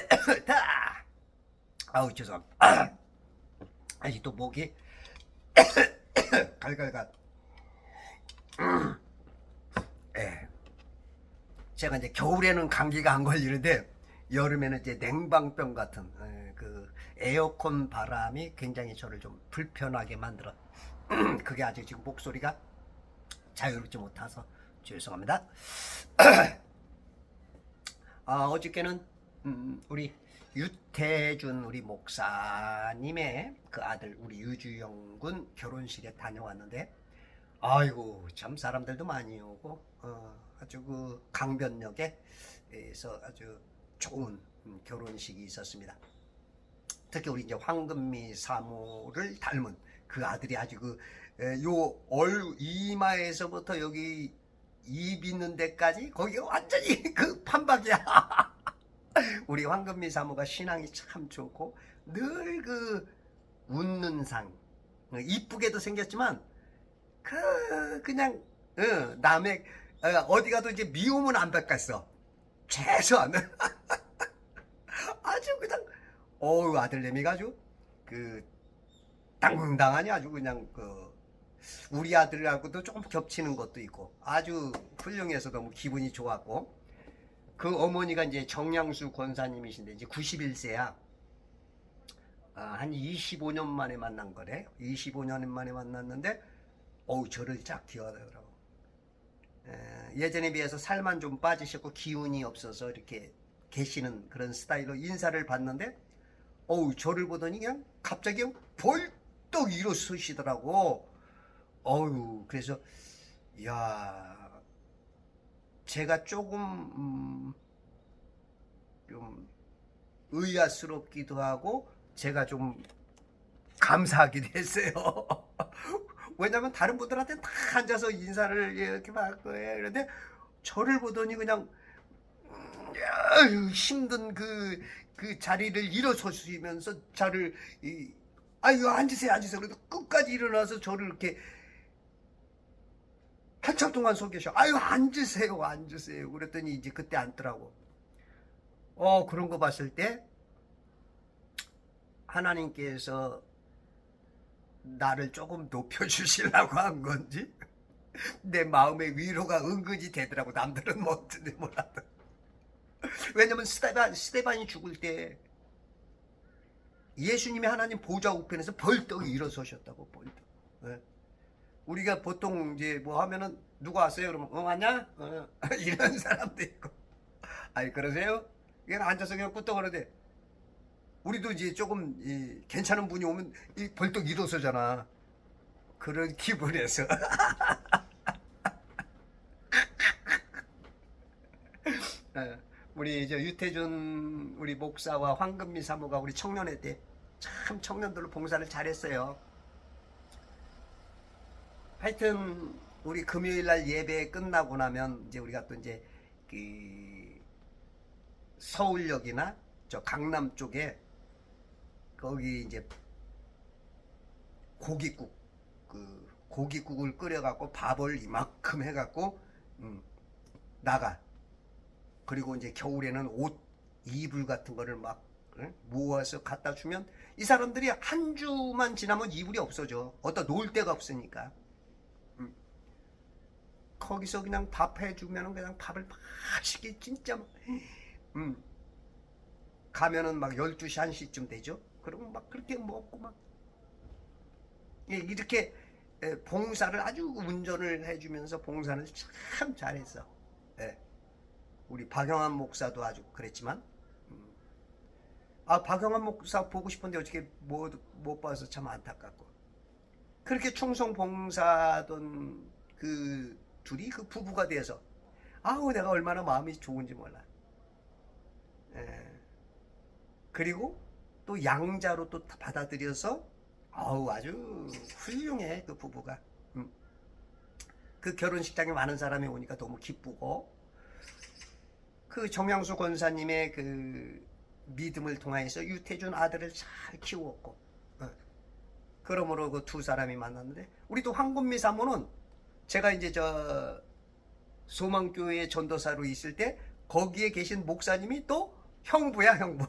다. 아우 죄송합니다. 아니 또 목이 갈갈갈. 예. 제가 이제 겨울에는 감기가 안 걸리는데 여름에는 이제 냉방병 같은 그 에어컨 바람이 굉장히 저를 좀 불편하게 만들어. 그게 아직 지금 목소리가 자유롭지 못해서 죄송합니다. 어저께는 우리 유태준 우리 목사님의 그 아들 우리 유주영 군 결혼식에 다녀왔는데 아이고 참 사람들도 많이 오고 아주 그 강변역에서 아주 좋은 결혼식이 있었습니다. 특히 우리 이제 황금미 사모를 닮은 그 아들이 아주 요 이마에서부터 여기 입 있는 데까지 거기가 완전히 그 판박이야. 우리 황금미 사모가 신앙이 참 좋고 늘 그 웃는 상 이쁘게도 생겼지만 그냥 남의 어디 가도 이제 미움은 안 닦았어. 최소한 아주 그냥 아들내미가 아주 그 당당하니 아주 그냥 우리 아들하고도 조금 겹치는 것도 있고 아주 훌륭해서 너무 기분이 좋았고 그 어머니가 이제 정양수 권사님이신데 이제 91세야. 한 25년 만에 만난 거래. 25년 만에 만났는데 저를 쫙 기어하더라고. 예전에 비해서 살만 좀 빠지셨고 기운이 없어서 이렇게 계시는 그런 스타일로 인사를 받는데 저를 보더니 그냥 갑자기 벌떡 일어서시더라고. 그래서 야 제가 조금 좀 의아스럽기도 하고 제가 좀 감사하기도 했어요. 왜냐면 다른 분들한테 다 앉아서 인사를 이렇게 할 거예요. 그런데 저를 보더니 그냥 힘든 그 자리를 일어서시면서 저를 아유 앉으세요. 그래도 끝까지 일어나서 저를 이렇게 한참 동안 서 계셔. 아유 앉으세요. 그랬더니 이제 그때 앉더라고. 그런 거 봤을 때 하나님께서 나를 조금 높여주시려고 한 건지 내 마음의 위로가 은근히 되더라고. 남들은 못는지 몰라도. 왜냐면 스데반이 죽을 때 예수님이 하나님 보좌 우편에서 벌떡 일어서셨다고. 벌떡. 우리가 보통 이제 뭐 하면은 누가 왔어요? 그러면 왔냐? 이런 사람도 있고. 아니 그러세요? 그냥 앉아서 그냥 끄떡거리는데 우리도 이제 조금 괜찮은 분이 오면 벌떡 일어서잖아. 그런 기분에서 우리 이제 유태준 우리 목사와 황금미 사모가 우리 청년회 때 참 청년들로 봉사를 잘했어요. 하여튼 우리 금요일날 예배 끝나고 나면 이제 우리가 또 이제 그 서울역이나 저 강남 쪽에 거기 이제 고깃국을 끓여갖고 밥을 이만큼 해갖고 나가. 그리고 이제 겨울에는 옷 이불 같은 거를 막 모아서 갖다 주면 이 사람들이 한 주만 지나면 이불이 없어져. 어디다 놓을 데가 없으니까. 거기서 그냥 밥 해주면은 그냥 밥을 맛있게 진짜 가면은 막 12시 1시쯤 되죠. 그러면 막 그렇게 먹고 막 이렇게 봉사를 아주 운전을 해주면서 봉사를 참 잘했어. 우리 박영환 목사도 아주 그랬지만 박영환 목사 보고 싶은데 어떻게 못 봐서 참 안타깝고 그렇게 충성 봉사하던 그 둘이 그 부부가 돼서 내가 얼마나 마음이 좋은지 몰라. 그리고 또 양자로 또 받아들여서 아주 훌륭해 그 부부가. 그 결혼식장에 많은 사람이 오니까 너무 기쁘고 그 정양수 권사님의 그 믿음을 통해서 유태준 아들을 잘 키웠고 그러므로 그 두 사람이 만났는데 우리 또 황금미 사모는 제가 이제 저 소망교회 전도사로 있을 때 거기에 계신 목사님이 또 형부야, 형부.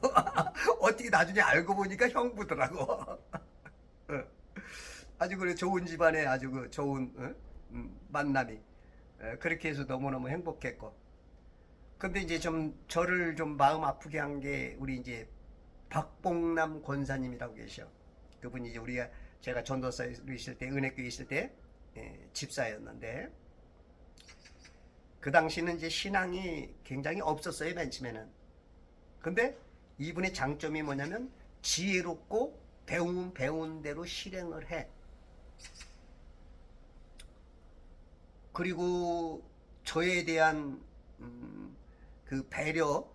어떻게 나중에 알고 보니까 형부더라고. 어. 아주 그래 좋은 집안에 아주 그 좋은 만남이 그렇게 해서 너무너무 행복했고. 근데 이제 좀 저를 좀 마음 아프게 한 게 우리 이제 박봉남 권사님이라고 계셔. 그분이 이제 우리가 제가 전도사로 있을 때 은혜교회 있을 때 집사였는데 그 당시는 이제 신앙이 굉장히 없었어요, 맨 처음에는. 근데 이분의 장점이 뭐냐면 지혜롭고 배운 대로 실행을 해. 그리고 저에 대한 그 배려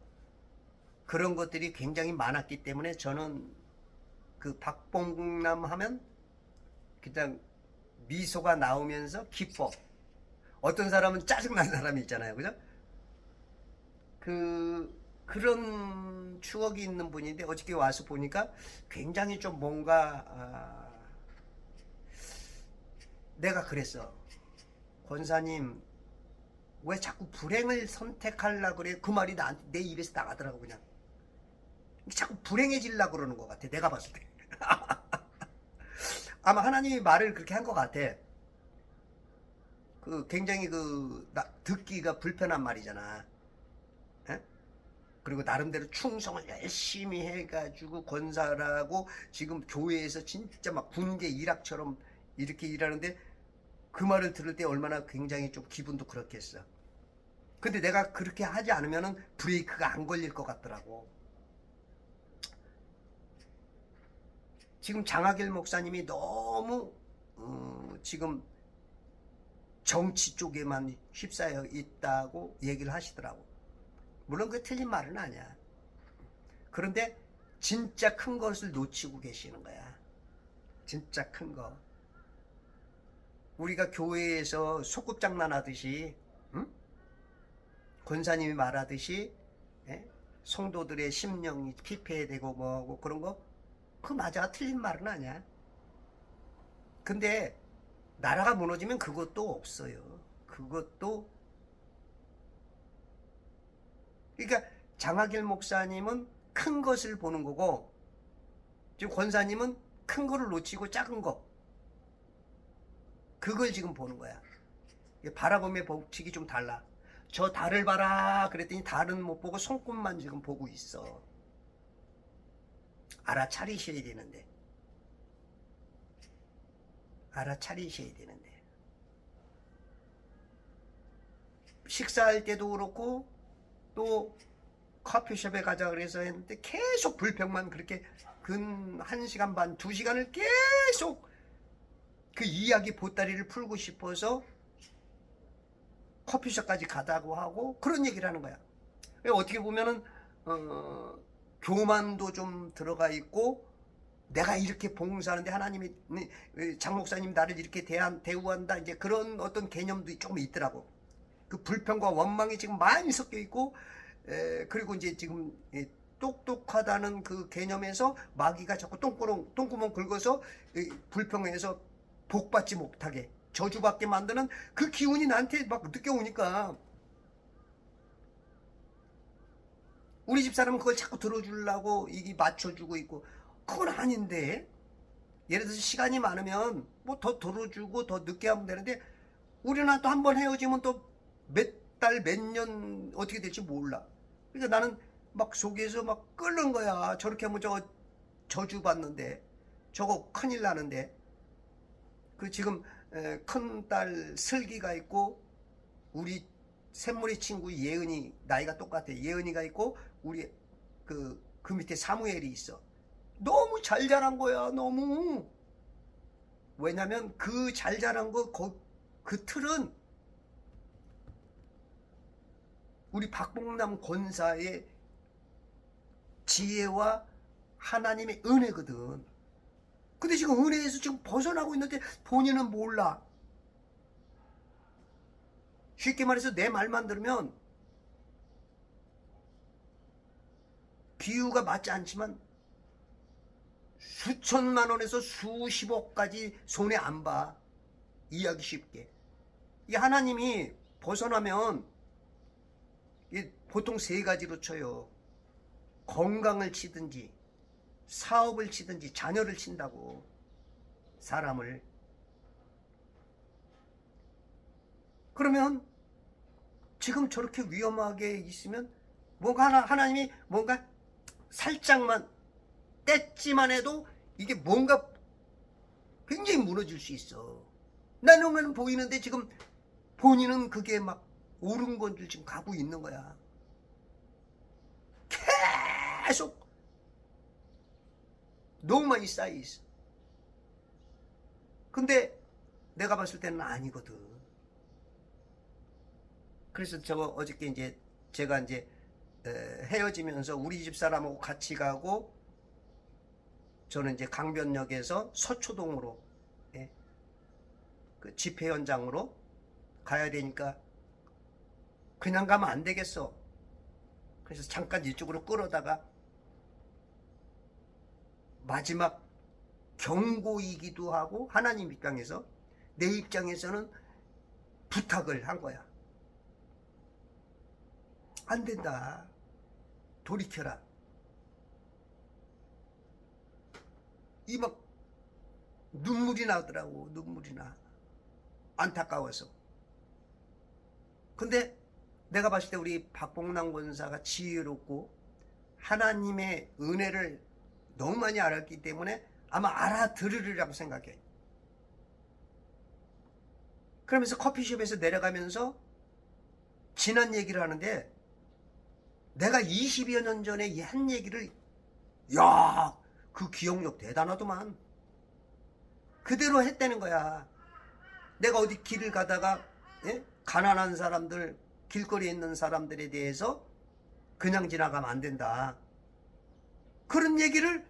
그런 것들이 굉장히 많았기 때문에 저는 그 박봉남 하면 그냥 미소가 나오면서 기뻐. 어떤 사람은 짜증난 사람이 있잖아요, 그죠? 그런 추억이 있는 분인데 어저께 와서 보니까 굉장히 좀 뭔가 내가 그랬어. 권사님 왜 자꾸 불행을 선택하려고 그래? 그 말이 나한테 내 입에서 나가더라고. 그냥 자꾸 불행해지려고 그러는 것 같아, 내가 봤을 때. 아마 하나님이 말을 그렇게 한 것 같아. 그 굉장히 듣기가 불편한 말이잖아. 에? 그리고 나름대로 충성을 열심히 해가지고 권사라고 지금 교회에서 진짜 막 군계 일학처럼 이렇게 일하는데 그 말을 들을 때 얼마나 굉장히 좀 기분도 그렇겠어. 근데 내가 그렇게 하지 않으면은 브레이크가 안 걸릴 것 같더라고. 지금 장하길 목사님이 너무 지금 정치 쪽에만 휩싸여 있다고 얘기를 하시더라고. 물론 그게 틀린 말은 아니야. 그런데 진짜 큰 것을 놓치고 계시는 거야. 진짜 큰 거. 우리가 교회에서 소꿉장난 하듯이 응? 권사님이 말하듯이 성도들의 심령이 피폐되고 뭐고 그런 거 그거 맞아. 틀린 말은 아니야. 근데 나라가 무너지면 그것도 없어요. 그것도. 그러니까 장하길 목사님은 큰 것을 보는 거고 지금 권사님은 큰 거를 놓치고 작은 거 그걸 지금 보는 거야. 바라봄의 법칙이 좀 달라. 저 달을 봐라 그랬더니 달은 못 보고 손끝만 지금 보고 있어. 알아차리셔야 되는데. 알아차리셔야 되는데. 식사할 때도 그렇고 또 커피숍에 가자 그래서 했는데 계속 불평만 그렇게 근 1시간 반 2시간을 계속 그 이야기 보따리를 풀고 싶어서 커피숍까지 가자고 하고 그런 얘기를 하는 거야. 어떻게 보면은 교만도 좀 들어가 있고 내가 이렇게 봉사하는데 하나님이 장 목사님 나를 이렇게 대우한다 이제 그런 어떤 개념도 조금 있더라고. 그 불평과 원망이 지금 많이 섞여 있고 그리고 이제 지금 똑똑하다는 그 개념에서 마귀가 자꾸 똥구멍 긁어서 불평해서 복받지 못하게 저주받게 만드는 그 기운이 나한테 막 느껴오니까 우리 집사람은 그걸 자꾸 들어주려고 이게 맞춰주고 있고 그건 아닌데. 예를 들어서 시간이 많으면 뭐 더 들어주고 더 늦게 하면 되는데 우리는 또 한 번 헤어지면 또 몇 달 몇 년 어떻게 될지 몰라. 그러니까 나는 막 속에서 막 끓는 거야. 저렇게 하면 저거 저주받는데 저거 큰일 나는데. 그 지금 큰딸 슬기가 있고 우리 샘물이 친구 예은이 나이가 똑같아. 예은이가 있고 우리 그 밑에 사무엘이 있어. 너무 잘 자란 거야. 너무. 왜냐면 그 잘 자란 그 틀은 우리 박봉남 권사의 지혜와 하나님의 은혜거든. 근데 지금 은혜에서 지금 벗어나고 있는데 본인은 몰라. 쉽게 말해서 내 말만 들으면 비유가 맞지 않지만 수천만 원에서 수십억까지 손에 안 봐. 이해하기 쉽게. 이 하나님이 벗어나면 보통 3가지로 쳐요. 건강을 치든지 사업을 치든지 자녀를 친다고. 사람을. 그러면 지금 저렇게 위험하게 있으면 뭔가 하나님이 뭔가 살짝만 뗐지만 해도 이게 뭔가 굉장히 무너질 수 있어. 나는 보이는데 지금 본인은 그게 막 옳은 건 줄 지금 가고 있는 거야. 계속 너무 많이 쌓여 있어. 근데 내가 봤을 때는 아니거든. 그래서 저거 어저께 이제 제가 이제 헤어지면서 우리 집 사람하고 같이 가고 저는 이제 강변역에서 서초동으로 그 집회 현장으로 가야 되니까 그냥 가면 안 되겠어. 그래서 잠깐 이쪽으로 끌어다가 마지막 경고이기도 하고 하나님 입장에서 내 입장에서는 부탁을 한 거야. 안 된다. 돌이켜라. 이 막 눈물이 나더라고. 눈물이 나. 안타까워서. 근데 내가 봤을 때 우리 박봉남 권사가 지혜롭고 하나님의 은혜를 너무 많이 알았기 때문에 아마 알아들으리라고 생각해. 그러면서 커피숍에서 내려가면서 지난 얘기를 하는데 내가 20여 년 전에 한 얘기를 야, 그 기억력 대단하더만. 그대로 했다는 거야. 내가 어디 길을 가다가 가난한 사람들, 길거리에 있는 사람들에 대해서 그냥 지나가면 안 된다. 그런 얘기를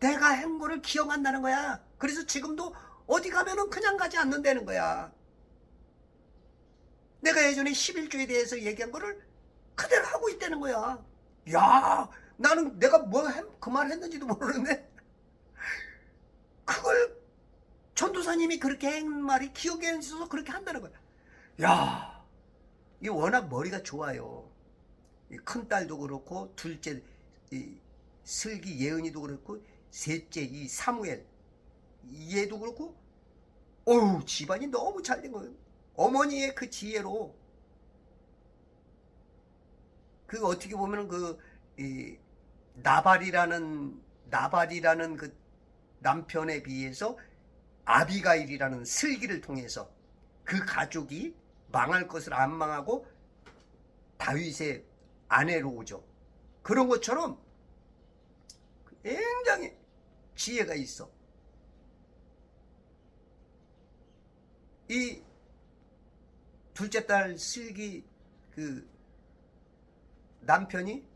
내가 한 거를 기억한다는 거야. 그래서 지금도 어디 가면은 그냥 가지 않는다는 거야. 내가 예전에 11조에 대해서 얘기한 거를 그대로 하고 있다는 거야. 야, 나는 내가 그 말 했는지도 모르는데 그걸 전도사님이 그렇게 한 말이 기억에 있어서 그렇게 한다는 거야. 야, 이 워낙 머리가 좋아요. 큰 딸도 그렇고 둘째 이 슬기 예은이도 그렇고 셋째 이 사무엘 얘도 그렇고 어우 집안이 너무 잘 된 거예요. 어머니의 그 지혜로 그 어떻게 보면은 나발이라는 그 남편에 비해서 아비가일이라는 슬기를 통해서 그 가족이 망할 것을 안 망하고 다윗의 아내로 오죠. 그런 것처럼 굉장히 지혜가 있어. 이 둘째 딸 슬기 그 남편이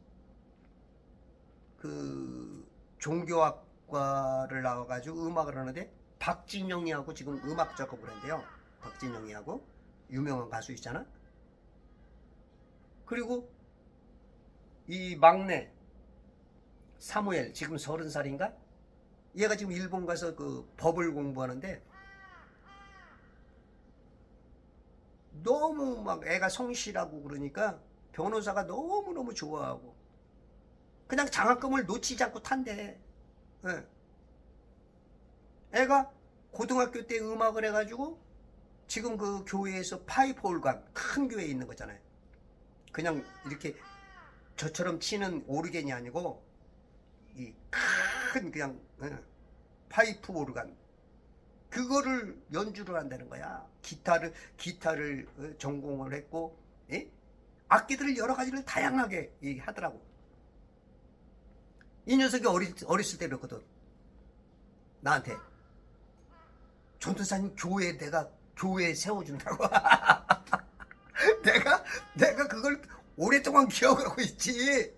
그 종교학과를 나와가지고 음악을 하는데 박진영이하고 지금 음악 작업을 한대요. 박진영이하고 유명한 가수 있잖아. 그리고 이 막내 사무엘 지금 30살인가? 얘가 지금 일본 가서 그 법을 공부하는데 너무 막 애가 성실하고 그러니까 변호사가 너무너무 좋아하고 그냥 장학금을 놓치지 않고 탄대. 네. 애가 고등학교 때 음악을 해가지고 지금 그 교회에서 파이프 올간 큰 교회에 있는 거잖아요. 그냥 이렇게 저처럼 치는 오르겐이 아니고 이 큰 그냥 파이프 오르간 그거를 연주를 한다는 거야. 기타를 전공을 했고 악기들을 여러 가지를 다양하게 하더라고. 이 녀석이 어렸을 때 그랬거든. 나한테 전도사님 내가 교회에 세워준다고. 내가 그걸 오랫동안 기억하고 있지.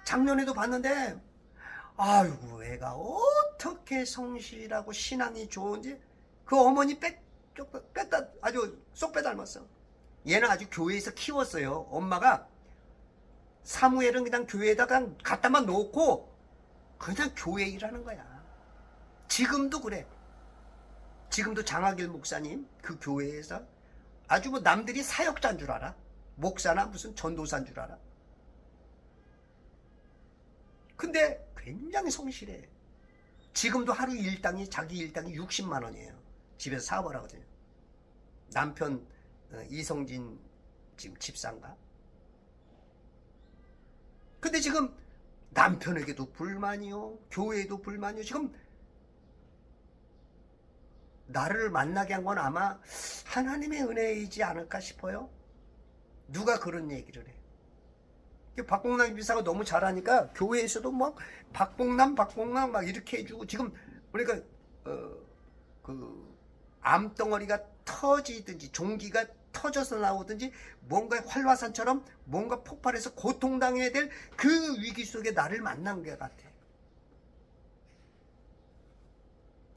작년에도 봤는데 아이고 애가 어떻게 성실하고 신앙이 좋은지 그 어머니 뺐다 아주 쏙 빼닮았어. 얘는 아주 교회에서 키웠어요. 엄마가 사무엘은 그냥 교회에다 그냥 갖다만 놓고 그냥 교회 일하는 거야. 지금도 그래. 지금도 장하길 목사님 그 교회에서 아주 뭐 남들이 사역자인 줄 알아. 목사나 무슨 전도사인 줄 알아. 근데 굉장히 성실해. 지금도 하루 일당이 자기 일당이 60만 원이에요. 집에서 사업을 하거든요. 남편 이성진 지금 집사인가? 근데 지금 남편에게도 불만이요, 교회에도 불만이요. 지금 나를 만나게 한 건 아마 하나님의 은혜이지 않을까 싶어요. 누가 그런 얘기를 해. 박봉남 집사가 너무 잘하니까 교회에서도 막 박봉남 막 이렇게 해주고, 지금 그러니까 그 암덩어리가 터지든지 종기가 터져서 나오든지 뭔가 활화산처럼 뭔가 폭발해서 고통당해야 될 그 위기 속에 나를 만난 것 같아.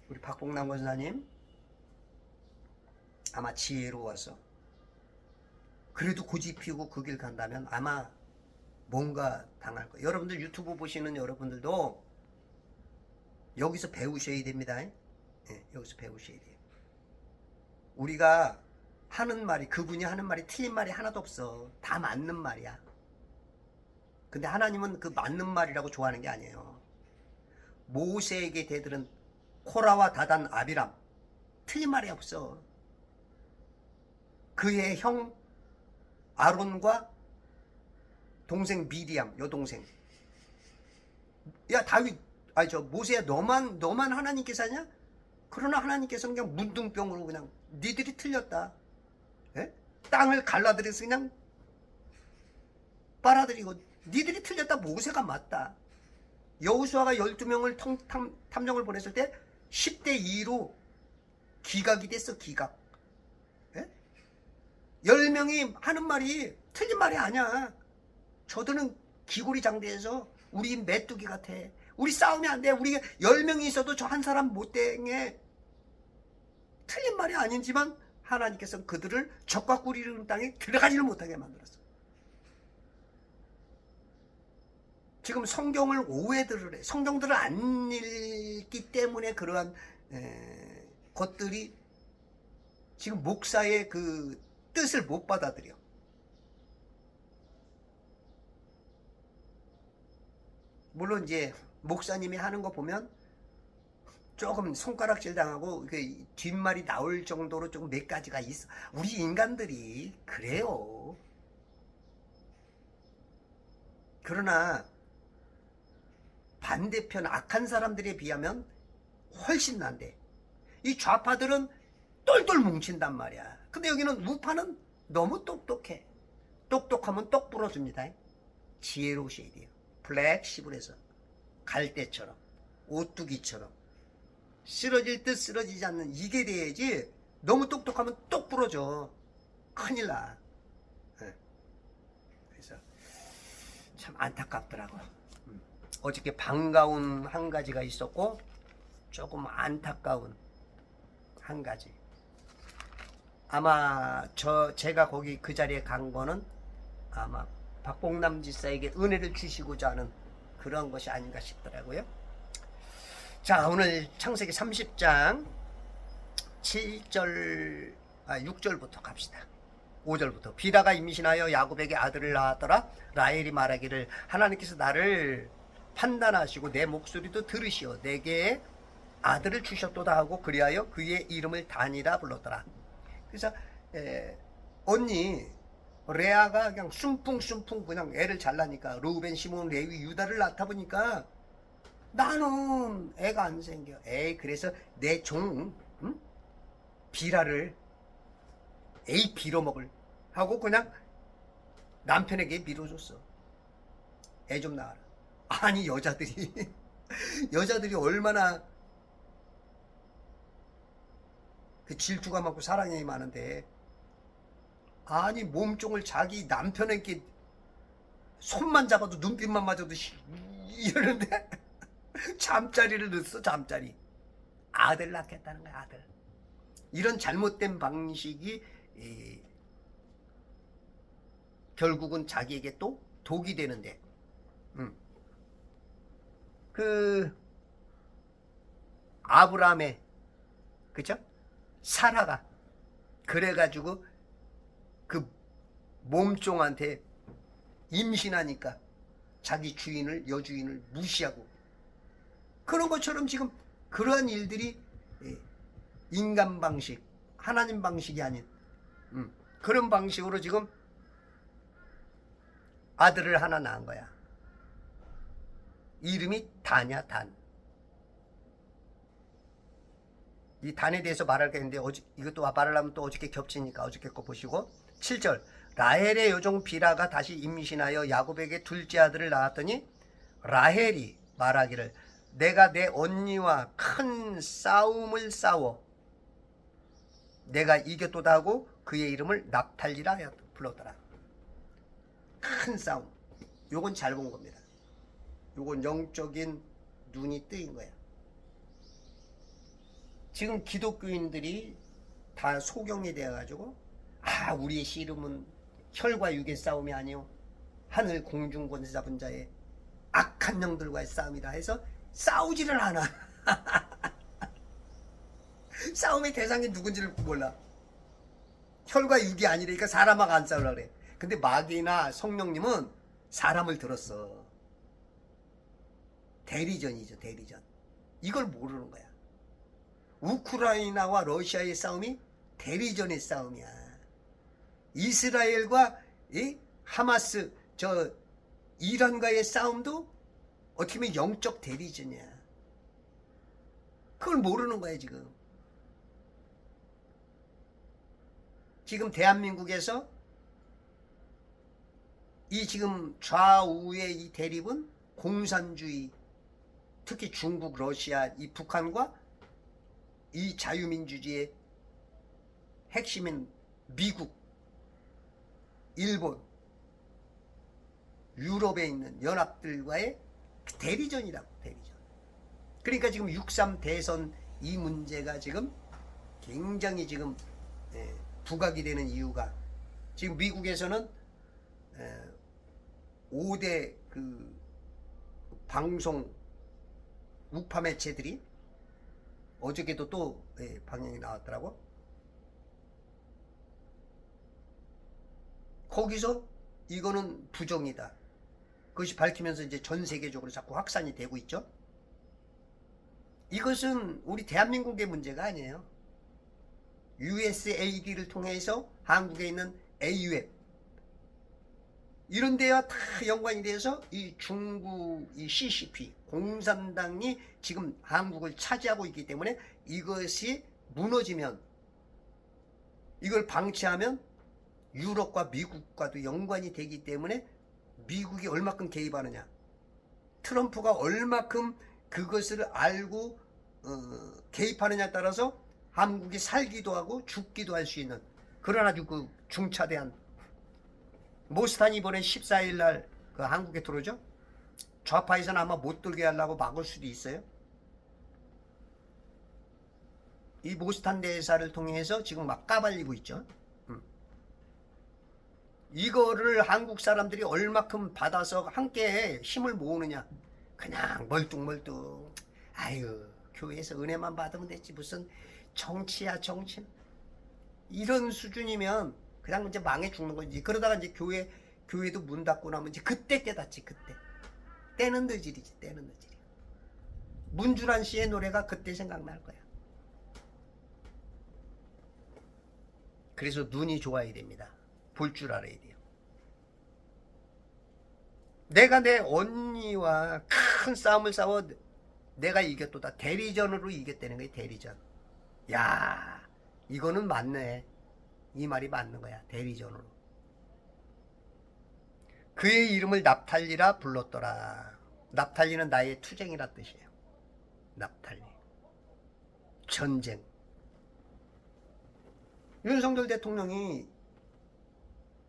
우리 박봉남 권사님 아마 지혜로워서, 그래도 고집 피우고 그 길 간다면 아마 뭔가 당할 거예요. 여러분들 유튜브 보시는 여러분들도 여기서 배우셔야 됩니다. 네, 여기서 배우셔야 돼요. 우리가 하는 말이, 그분이 하는 말이 틀린 말이 하나도 없어. 다 맞는 말이야. 근데 하나님은 그 맞는 말이라고 좋아하는 게 아니에요. 모세에게 대들은 코라와 다단 아비람, 틀린 말이 없어. 그의 형 아론과 동생 미디암, 여동생, 야 다윗, 아니 저 모세야, 너만 하나님께서 하냐? 그러나 하나님께서는 그냥 문둥병으로 그냥 니들이 틀렸다. 에? 땅을 갈라들여서 그냥 빨아들이고, 니들이 틀렸다. 모세가 맞다. 여호수아가 12명을 탐정을 보냈을 때 10대 2로 기각이 됐어. 기각. 에? 10명이 하는 말이 틀린 말이 아니야. 저들은 기골이 장대해서 우리 메뚜기 같아. 우리 싸우면 안 돼. 우리 10명이 있어도 저 한 사람 못 땡해. 틀린 말이 아니지만 하나님께서 그들을 적과 꿀이 흐르는 땅에 들어가지를 못하게 만들었어. 지금 성경을 오해들을 해. 성경들을 안 읽기 때문에 그러한 것들이 지금 목사의 그 뜻을 못 받아들여. 물론 이제 목사님이 하는 거 보면 조금 손가락질 당하고 그 뒷말이 나올 정도로 조금 몇 가지가 있어. 우리 인간들이 그래요. 그러나 반대편 악한 사람들에 비하면 훨씬 난데, 이 좌파들은 똘똘 뭉친단 말이야. 근데 여기는 우파는 너무 똑똑해. 똑똑하면 똑 부러집니다. 지혜로우셔야 돼요. 플렉시블해서 갈대처럼, 오뚜기처럼 쓰러질 듯 쓰러지지 않는 이게 돼야지. 너무 똑똑하면 똑 부러져. 큰일 나. 그래서 참 안타깝더라고. 어저께 반가운 한 가지가 있었고 조금 안타까운 한 가지. 아마 제가 거기 그 자리에 간 거는 아마 박봉남 지사에게 은혜를 주시고자 하는 그런 것이 아닌가 싶더라고요. 자, 오늘 창세기 30장 6절부터 갑시다. 5절부터. 비라가 임신하여 야곱에게 아들을 낳았더라. 라헬이 말하기를 하나님께서 나를 판단하시고 내 목소리도 들으시어 내게 아들을 주셨도다 하고 그리하여 그의 이름을 단이라 불렀더라. 그래서 언니 레아가 그냥 숨풍 그냥 애를 잘 낳으니까 르우벤, 시몬, 레위, 유다를 낳다 보니까 나는 애가 안 생겨. 그래서 내 종 비라를 빌어먹을 하고 그냥 남편에게 밀어줬어. 애 좀 낳아라. 아니 여자들이 얼마나 그 질투가 많고 사랑이 많은데, 아니 몸종을 자기 남편에게 손만 잡아도 눈빛만 맞아도 이러는데 잠자리를 넣었어. 잠자리. 아들 낳겠다는 거야. 아들. 이런 잘못된 방식이 결국은 자기에게 또 독이 되는데, 그 아브라함의, 그죠? 사라가 그래가지고 그 몸종한테 임신하니까 자기 주인을, 여주인을 무시하고, 그런 것처럼 지금 그러한 일들이 인간 방식, 하나님 방식이 아닌 그런 방식으로 지금 아들을 하나 낳은 거야. 이름이 단이야, 단. 이 단에 대해서 말할 게 있는데 이것도 말을 하면 또 어저께 겹치니까 어저께 거 보시고. 7절, 라헬의 여종 빌하가 다시 임신하여 야곱에게 둘째 아들을 낳았더니 라헬이 말하기를 내가 내 언니와 큰 싸움을 싸워 내가 이겼도다 하고 그의 이름을 납탈리라 불렀더라. 큰 싸움. 요건 잘 본 겁니다. 요건 영적인 눈이 뜨인 거야. 지금 기독교인들이 다 소경이 되어가지고 우리의 씨름은 혈과 육의 싸움이 아니오 하늘 공중 권세 잡은 자의 악한 영들과의 싸움이다 해서 싸우지를 않아. 싸움의 대상이 누군지를 몰라. 혈과 육이 아니라니까 사람하고 안 싸우려고 그래. 근데 마귀나 성령님은 사람을 들었어. 대리전이죠, 대리전. 이걸 모르는 거야. 우크라이나와 러시아의 싸움이 대리전의 싸움이야. 이스라엘과 하마스, 이란과의 싸움도 어떻게 보면 영적 대리전이야. 그걸 모르는 거야, 지금. 지금 대한민국에서 이 지금 좌우의 이 대립은 공산주의, 특히 중국, 러시아, 이 북한과 이 자유민주주의의 핵심인 미국, 일본, 유럽에 있는 연합들과의 대리전이라고, 대리전. 그러니까 지금 6.3 대선 이 문제가 지금 굉장히 지금 부각이 되는 이유가, 지금 미국에서는 5대 그 방송 우파 매체들이 어저께도 또 방영이 나왔더라고. 거기서 이거는 부정이다. 그것이 밝히면서 이제 전 세계적으로 자꾸 확산이 되고 있죠. 이것은 우리 대한민국의 문제가 아니에요. USAID를 통해서 한국에 있는 AUF 이런 데와 다 연관이 돼서 이 중국, 이 CCP, 공산당이 지금 한국을 차지하고 있기 때문에 이것이 무너지면, 이걸 방치하면 유럽과 미국과도 연관이 되기 때문에 미국이 얼마큼 개입하느냐, 트럼프가 얼마큼 그것을 알고 개입하느냐에 따라서 한국이 살기도 하고 죽기도 할 수 있는 그런 아주 그 중차대한. 모스탄이 이번에 14일 날 그 한국에 들어오죠. 좌파에서는 아마 못 들게 하려고 막을 수도 있어요. 이 모스탄 대사를 통해서 지금 막 까발리고 있죠. 이거를 한국 사람들이 얼마큼 받아서 함께 힘을 모으느냐. 그냥 멀뚱멀뚱 아유 교회에서 은혜만 받으면 됐지 무슨 정치야 정치. 이런 수준이면 그냥 이제 망해 죽는 거지. 그러다가 이제 교회도 문 닫고 나면 이제 그때 깨닫지. 그때 때는 늦으리지. 때는 늦으리. 문주란 씨의 노래가 그때 생각날 거야. 그래서 눈이 좋아야 됩니다. 볼 줄 알아야 돼요. 내가 내 언니와 큰 싸움을 싸워 내가 이겼도다. 대리전으로 이겼다는 거야. 대리전. 야 이거는 맞네. 이 말이 맞는 거야. 대리전으로. 그의 이름을 납탈리라 불렀더라. 납탈리는 나의 투쟁이라 뜻이에요. 납탈리. 전쟁. 윤석열 대통령이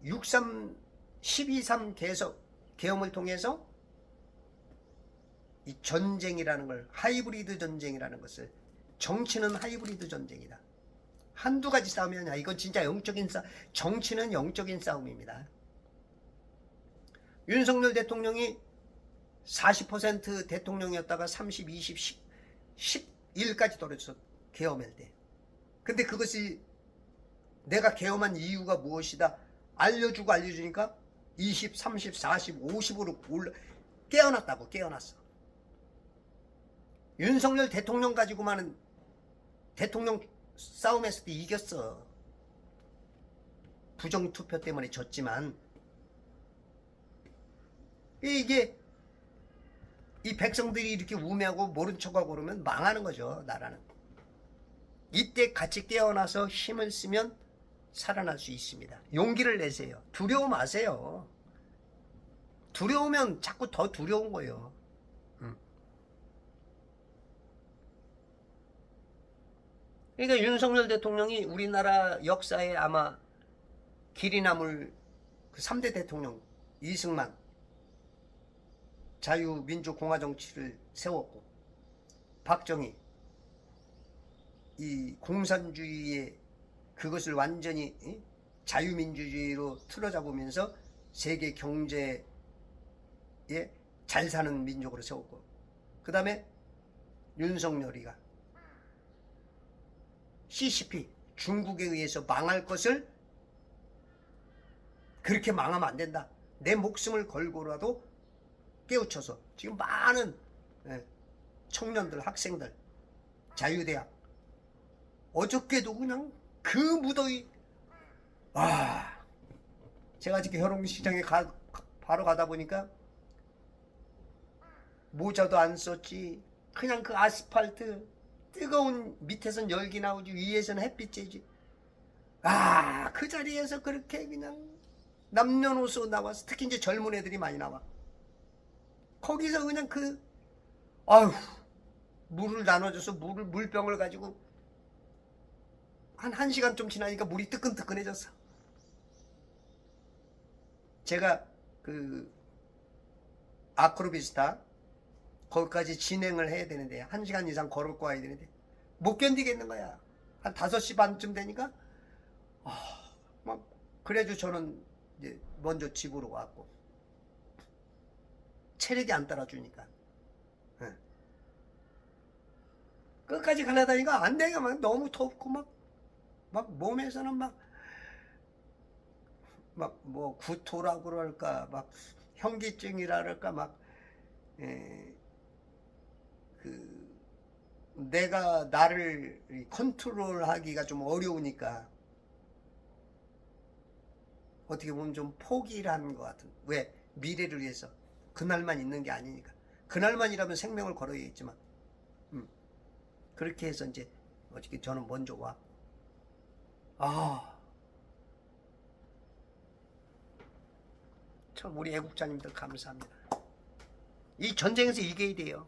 12.3 계엄을 통해서 이 전쟁이라는 걸, 하이브리드 전쟁이라는 것을, 정치는 하이브리드 전쟁이다. 한두 가지 싸움이 아니야. 이건 진짜 영적인 정치는 영적인 싸움입니다. 윤석열 대통령이 40% 대통령이었다가 30, 20, 11까지 떨어졌어. 계엄할 때. 근데 그것이 내가 계엄한 이유가 무엇이다 알려주니까 20, 30, 40, 50으로 올라 깨어났다고. 깨어났어. 윤석열 대통령 가지고만은 대통령 싸움에서도 이겼어. 부정투표 때문에 졌지만 이게 이 백성들이 이렇게 우매하고 모른 척하고 그러면 망하는 거죠. 나라는. 이때 같이 깨어나서 힘을 쓰면 살아날 수 있습니다. 용기를 내세요. 두려워 마세요. 두려우면 자꾸 더 두려운 거예요. 그러니까 윤석열 대통령이 우리나라 역사에 아마 길이 남을 그 3대 대통령 이승만 자유민주공화 정치를 세웠고, 박정희 이 공산주의의 그것을 완전히 자유민주주의로 틀어잡으면서 세계 경제에 잘 사는 민족으로 세웠고, 그 다음에 윤석열이가 CCP 중국에 의해서 망할 것을 그렇게 망하면 안 된다. 내 목숨을 걸고라도 깨우쳐서 지금 많은 청년들, 학생들, 자유대학 어저께도 그냥 그 무더위, 제가 지금 혈흥시장에 바로 가다 보니까 모자도 안 썼지. 그냥 그 아스팔트 뜨거운 밑에선 열기 나오지 위에서는 햇빛 쬐지. 그 자리에서 그렇게 그냥 남녀노소 나와서, 특히 이제 젊은 애들이 많이 나와. 거기서 그냥 물을 나눠줘서 물병을 가지고 한 1시간 좀 지나니까 물이 뜨끈뜨끈해졌어. 제가 그 아크로비스타 거기까지 진행을 해야 되는데 1시간 이상 걸을거 와야 되는데 못 견디겠는 거야. 한 5시 반쯤 되니까 그래도 저는 이제 먼저 집으로 왔고, 체력이 안 따라주니까 끝까지 가려다니까 안 되니까 막 너무 덥고 막 몸에서는 막 뭐 구토라고 그럴까, 막 현기증이라 그럴까, 내가 나를 컨트롤하기가 좀 어려우니까 어떻게 보면 좀 포기를 하는 것 같은. 왜? 미래를 위해서. 그날만 있는 게 아니니까. 그날만이라면 생명을 걸어야겠지만 그렇게 해서 이제 어떻게 저는 먼저 와. 참 우리 애국자님들 감사합니다. 이 전쟁에서 이겨야 돼요.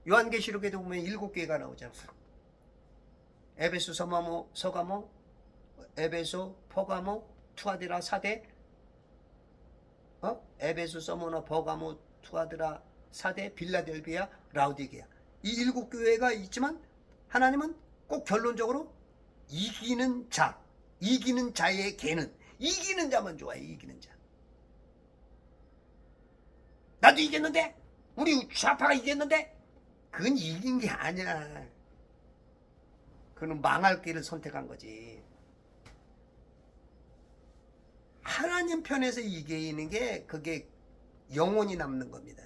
요한계시록에도 보면 7개가 나오잖아. 에베소, 서가모, 에베소, 포가모, 투아디라, 사대, 에베소, 서머나, 버가모, 투아디라, 사대, 빌라델비아, 라우디게아. 이 7교회가 있지만 하나님은 꼭 결론적으로 이기는 자의 개는 이기는 자만 좋아해. 이기는 자. 나도 이겼는데, 우리 좌파가 이겼는데, 그건 이긴 게 아니야. 그는 망할 길을 선택한 거지. 하나님 편에서 이기는 게 그게 영원히 남는 겁니다.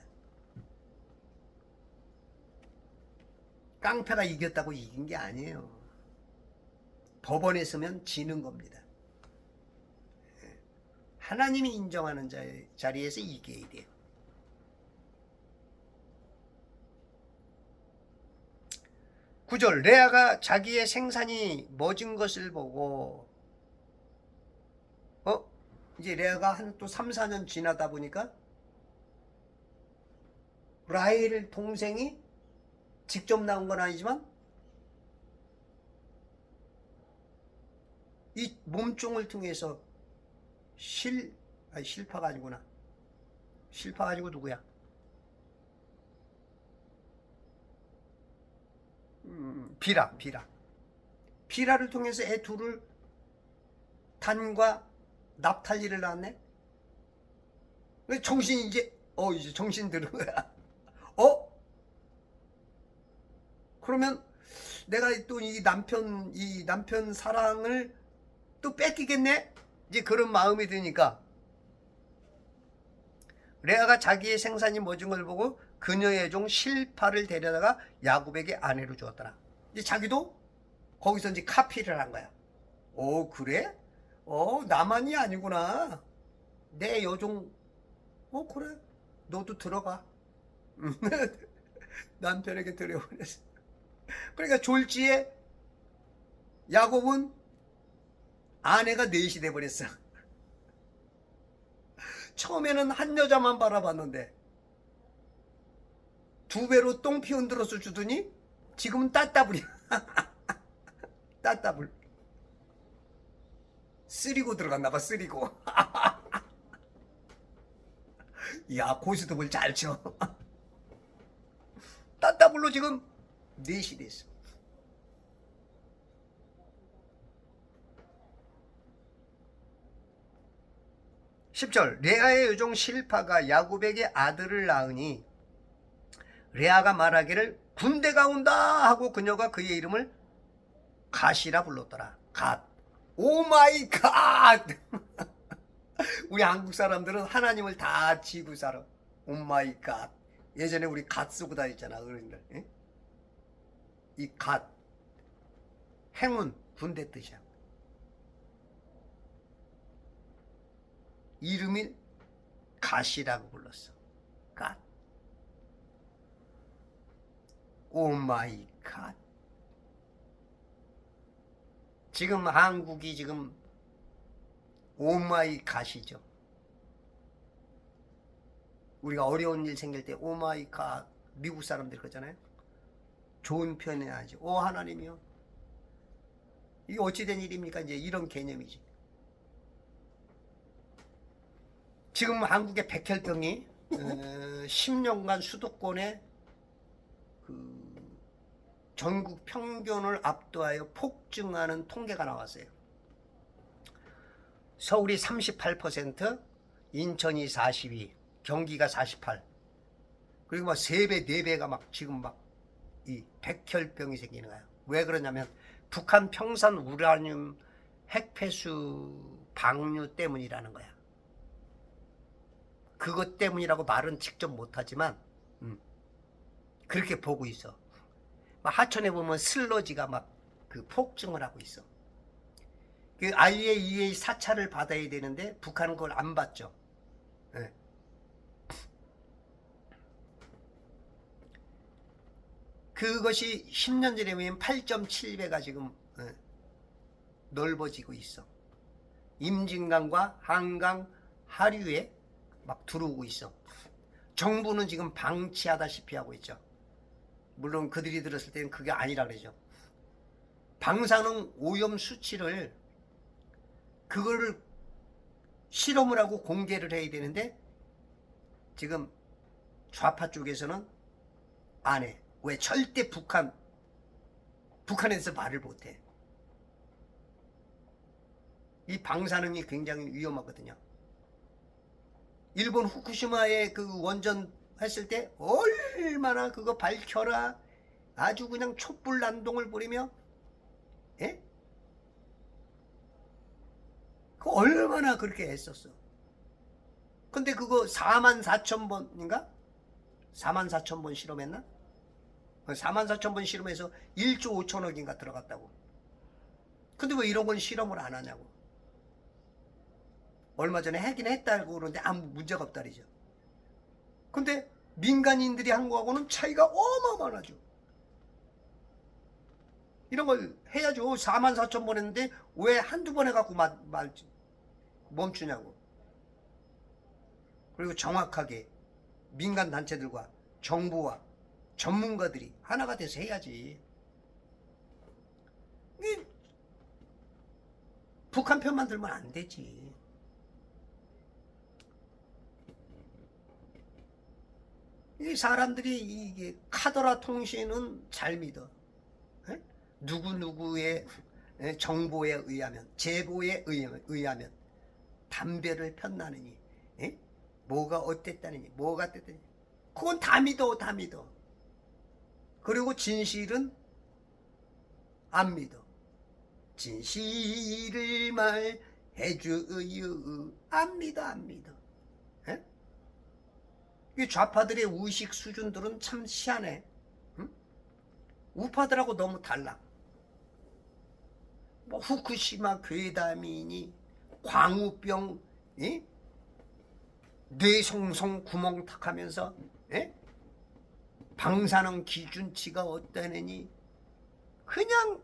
깡패가 이겼다고 이긴 게 아니에요. 법원에 서면 지는 겁니다. 하나님이 인정하는 자리에서 이겨야 돼요. 구절, 레아가 자기의 생산이 멎은 것을 보고, 이제 레아가 한 또 3, 4년 지나다 보니까 라헬 동생이 직접 나온 건 아니지만 이 몸종을 통해서 실파가 아니구나. 실파가 아니고 누구야? 비라를 통해서 애 둘을, 단과 납탈리를 낳았네. 정신이 이제 정신 드는 거야. 그러면 내가 또 이 남편 사랑을 또 뺏기겠네. 이제 그런 마음이 드니까 레아가 자기의 생산이 멎은 걸 보고 그녀의 종 실파를 데려다가 야곱에게 아내로 주었더라. 이제 자기도 거기서 이제 카피를 한 거야. 오, 그래? 나만이 아니구나. 내 여종, 그래. 너도 들어가. 남편에게 들여보냈어. 그러니까 졸지에 야곱은 아내가 넷이 돼버렸어. 처음에는 한 여자만 바라봤는데 2배로 똥피 흔들어서 주더니 지금은 따따블이야. 따따블. 쓰리고 들어갔나봐. 쓰리고. 야, 고스톱을 잘 쳐. 따따블로 지금 넷이 됐어. (10절) 레아의 여종 실파가 야곱에게 아들을 낳으니 레아가 말하기를 군대가 온다 하고 그녀가 그의 이름을 갓이라 불렀더라. 갓. 오 마이 갓. 우리 한국 사람들은 하나님을 다 지고 살아. 오 마이 갓. 예전에 우리 갓 쓰고 다녔잖아, 어른들. 예? 이 갓, 행운, 군대 뜻이야. 이름이 갓이라고 불렀어. 갓. 오 마이 갓. 지금 한국이 지금 오 마이 갓이죠. 우리가 어려운 일 생길 때 오 마이 갓, 미국 사람들 그러잖아요. 좋은 표현이 아니지. 오 하나님이요. 이게 어찌된 일입니까? 이제 이런 개념이지. 지금 한국의 백혈병이 10년간 수도권에 전국 평균을 압도하여 폭증하는 통계가 나왔어요. 서울이 38%, 인천이 42, 경기가 48. 그리고 막 3배, 4배가 막 지금 막 이 백혈병이 생기는 거야. 왜 그러냐면 북한 평산 우라늄 핵폐수 방류 때문이라는 거야. 그것 때문이라고 말은 직접 못하지만 그렇게 보고 있어. 막 하천에 보면 슬러지가 막 그 폭증을 하고 있어. 그 IAEA 사찰을 받아야 되는데 북한은 그걸 안 받죠. 네. 그것이 10년 전에 보면 8.7배가 지금 넓어지고 있어. 임진강과 한강 하류에 막 들어오고 있어. 정부는 지금 방치하다시피 하고 있죠. 물론 그들이 들었을 때는 그게 아니라 그러죠. 방사능 오염 수치를 그거를 실험을 하고 공개를 해야 되는데 지금 좌파 쪽에서는 안 해. 왜? 절대 북한에서 말을 못해. 이 방사능이 굉장히 위험하거든요. 일본 후쿠시마에 그 원전 했을 때 얼마나 그거 밝혀라 아주 그냥 촛불 난동을 부리며, 예? 그 얼마나 그렇게 했었어. 근데 그거 44,000번인가? 44,000번 실험했나? 44,000번 실험해서 1조 5천억인가 들어갔다고. 근데 왜 이런 건 실험을 안 하냐고. 얼마 전에 하긴 했다고 그러는데 아무 문제가 없다리죠. 근데 민간인들이 한 거하고는 차이가 어마어마하죠. 이런 걸 해야죠. 44,000번 했는데 왜 한두 번 해갖고 멈추냐고. 그리고 정확하게 민간 단체들과 정부와 전문가들이 하나가 돼서 해야지. 북한 편만 들면 안 되지. 이 사람들이 이게 카더라 통신은 잘 믿어. 에? 누구누구의 정보에 의하면, 제보에 의하면 담배를 폈나느니, 에? 뭐가 어땠다느니, 뭐가 어땠다느니, 그건 다 믿어, 다 믿어. 그리고 진실은 안 믿어. 진실을 해줘요. 안 믿어, 안 믿어. 에? 이 좌파들의 의식 수준들은 참 희한해. 응? 우파들하고 너무 달라. 뭐 후쿠시마 괴담이니 광우병, 예? 뇌송송 구멍 탁하면서, 예? 방사능 기준치가 어떠느니 그냥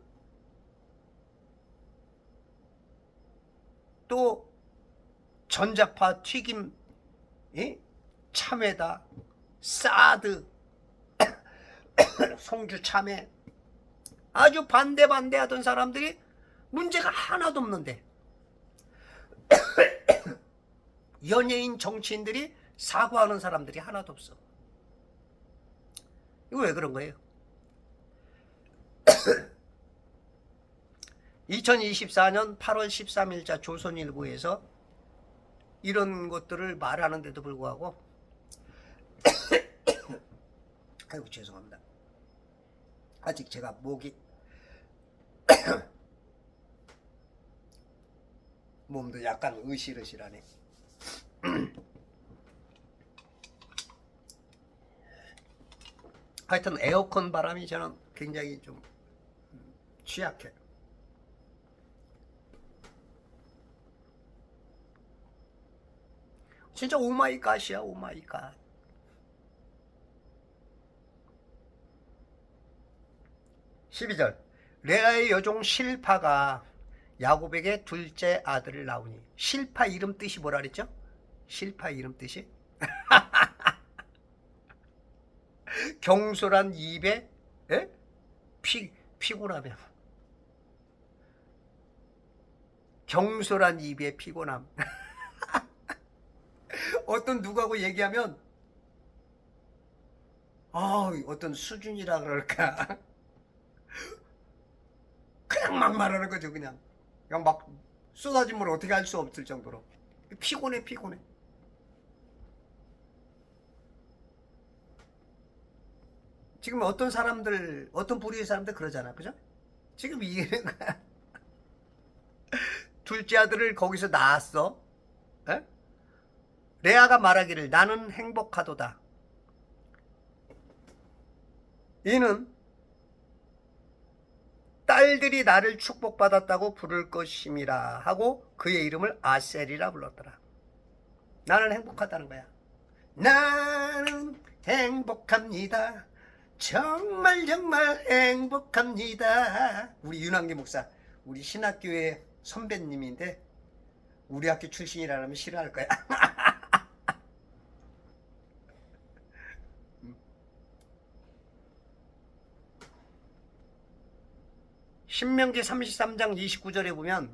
또 전자파 튀김, 예? 참외다, 사드, 송주 참외 아주 반대하던 사람들이 문제가 하나도 없는데 연예인 정치인들이 사과하는 사람들이 하나도 없어. 이거 왜 그런 거예요? 2024년 8월 13일자 조선일보에서 이런 것들을 말하는데도 불구하고 아이고 죄송합니다. 아직 제가 목이 몸도 약간 으실으실하네. 하여튼 에어컨 바람이 저는 굉장히 좀 취약해. 진짜 오마이갓이야, 오마이갓. (12절) 레아의 여종 실파가 야곱에게 둘째 아들을 낳으니. 실파 이름 뜻이 뭐라 그랬죠? 실파 이름 뜻이 경솔한 입에, 에? 피곤하며 경솔한 입에 피곤함. 어떤 누구하고 얘기하면 어떤 수준이라 그럴까 그냥 막 말하는 거죠. 그냥 막 쏟아진 물 어떻게 할 수 없을 정도로 피곤해. 지금 어떤 사람들, 어떤 부류의 사람들 그러잖아, 그죠? 지금 이해는 거야. 둘째 아들을 거기서 낳았어. 에? 레아가 말하기를 나는 행복하도다. 이는 딸들이 나를 축복받았다고 부를 것임이라 하고 그의 이름을 아셀이라 불렀더라. 나는 행복하다는 거야. 나는 행복합니다. 정말 행복합니다. 우리 윤한기 목사, 우리 신학교의 선배님인데 우리 학교 출신이라면 싫어할 거야. 신명기 33장 29절에 보면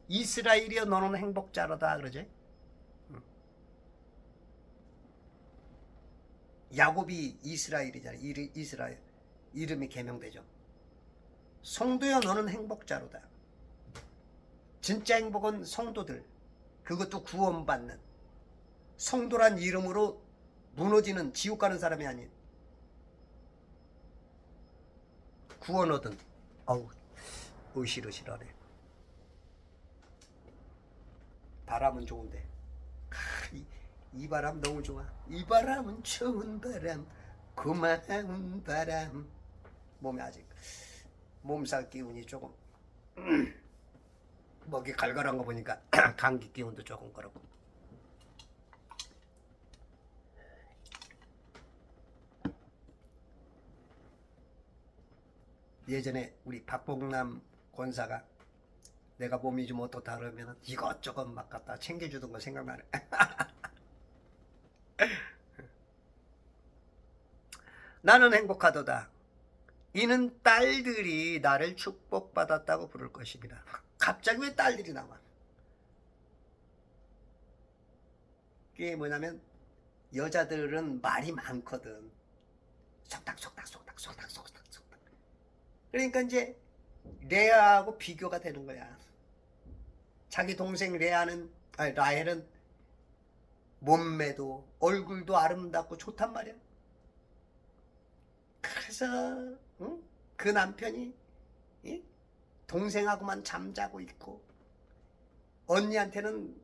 이스라엘이여 너는 행복자로다 그러지. 야곱이 이스라엘이잖아. 이스라엘 이름이 개명되죠. 성도여 너는 행복자로다. 진짜 행복은 성도들, 그것도 구원받는, 성도란 이름으로 무너지는 지옥 가는 사람이 아닌 구원 얻은. 어우 으실으실하네. 바람은 좋은데 이 바람 너무 좋아. 이 바람은 좋은 바람, 고마운 바람. 몸에 아직 몸살 기운이 조금 목이 갈갈한 거 보니까 감기 기운도 조금 그렇고. 예전에 우리 박봉남 권사가 내가 몸이 좀 어떻다 그러면 이것저것 막 갖다 챙겨주던 거 생각나네. 나는 행복하도다. 이는 딸들이 나를 축복받았다고 부를 것입니다. 갑자기 왜 딸들이 나와? 그게 뭐냐면 여자들은 말이 많거든. 속닥. 그러니까 이제 레아하고 비교가 되는 거야. 자기 동생 라헬은 몸매도 얼굴도 아름답고 좋단 말이야. 그래서 그 남편이 동생하고만 잠자고 있고 언니한테는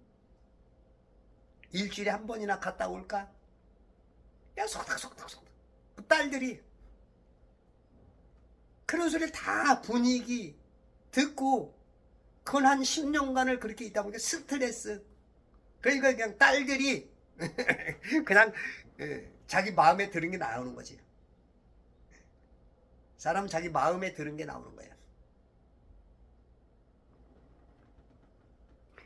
일주일에 한 번이나 갔다 올까? 야, 속닥속닥속닥. 딸들이 그런 소리를 다 분위기 듣고 그건 한 10년간을 그렇게 있다 보니까 스트레스. 그러니까 그냥 딸들이 그냥 자기 마음에 드는 게 나오는 거지. 사람 자기 마음에 드는 게 나오는 거야.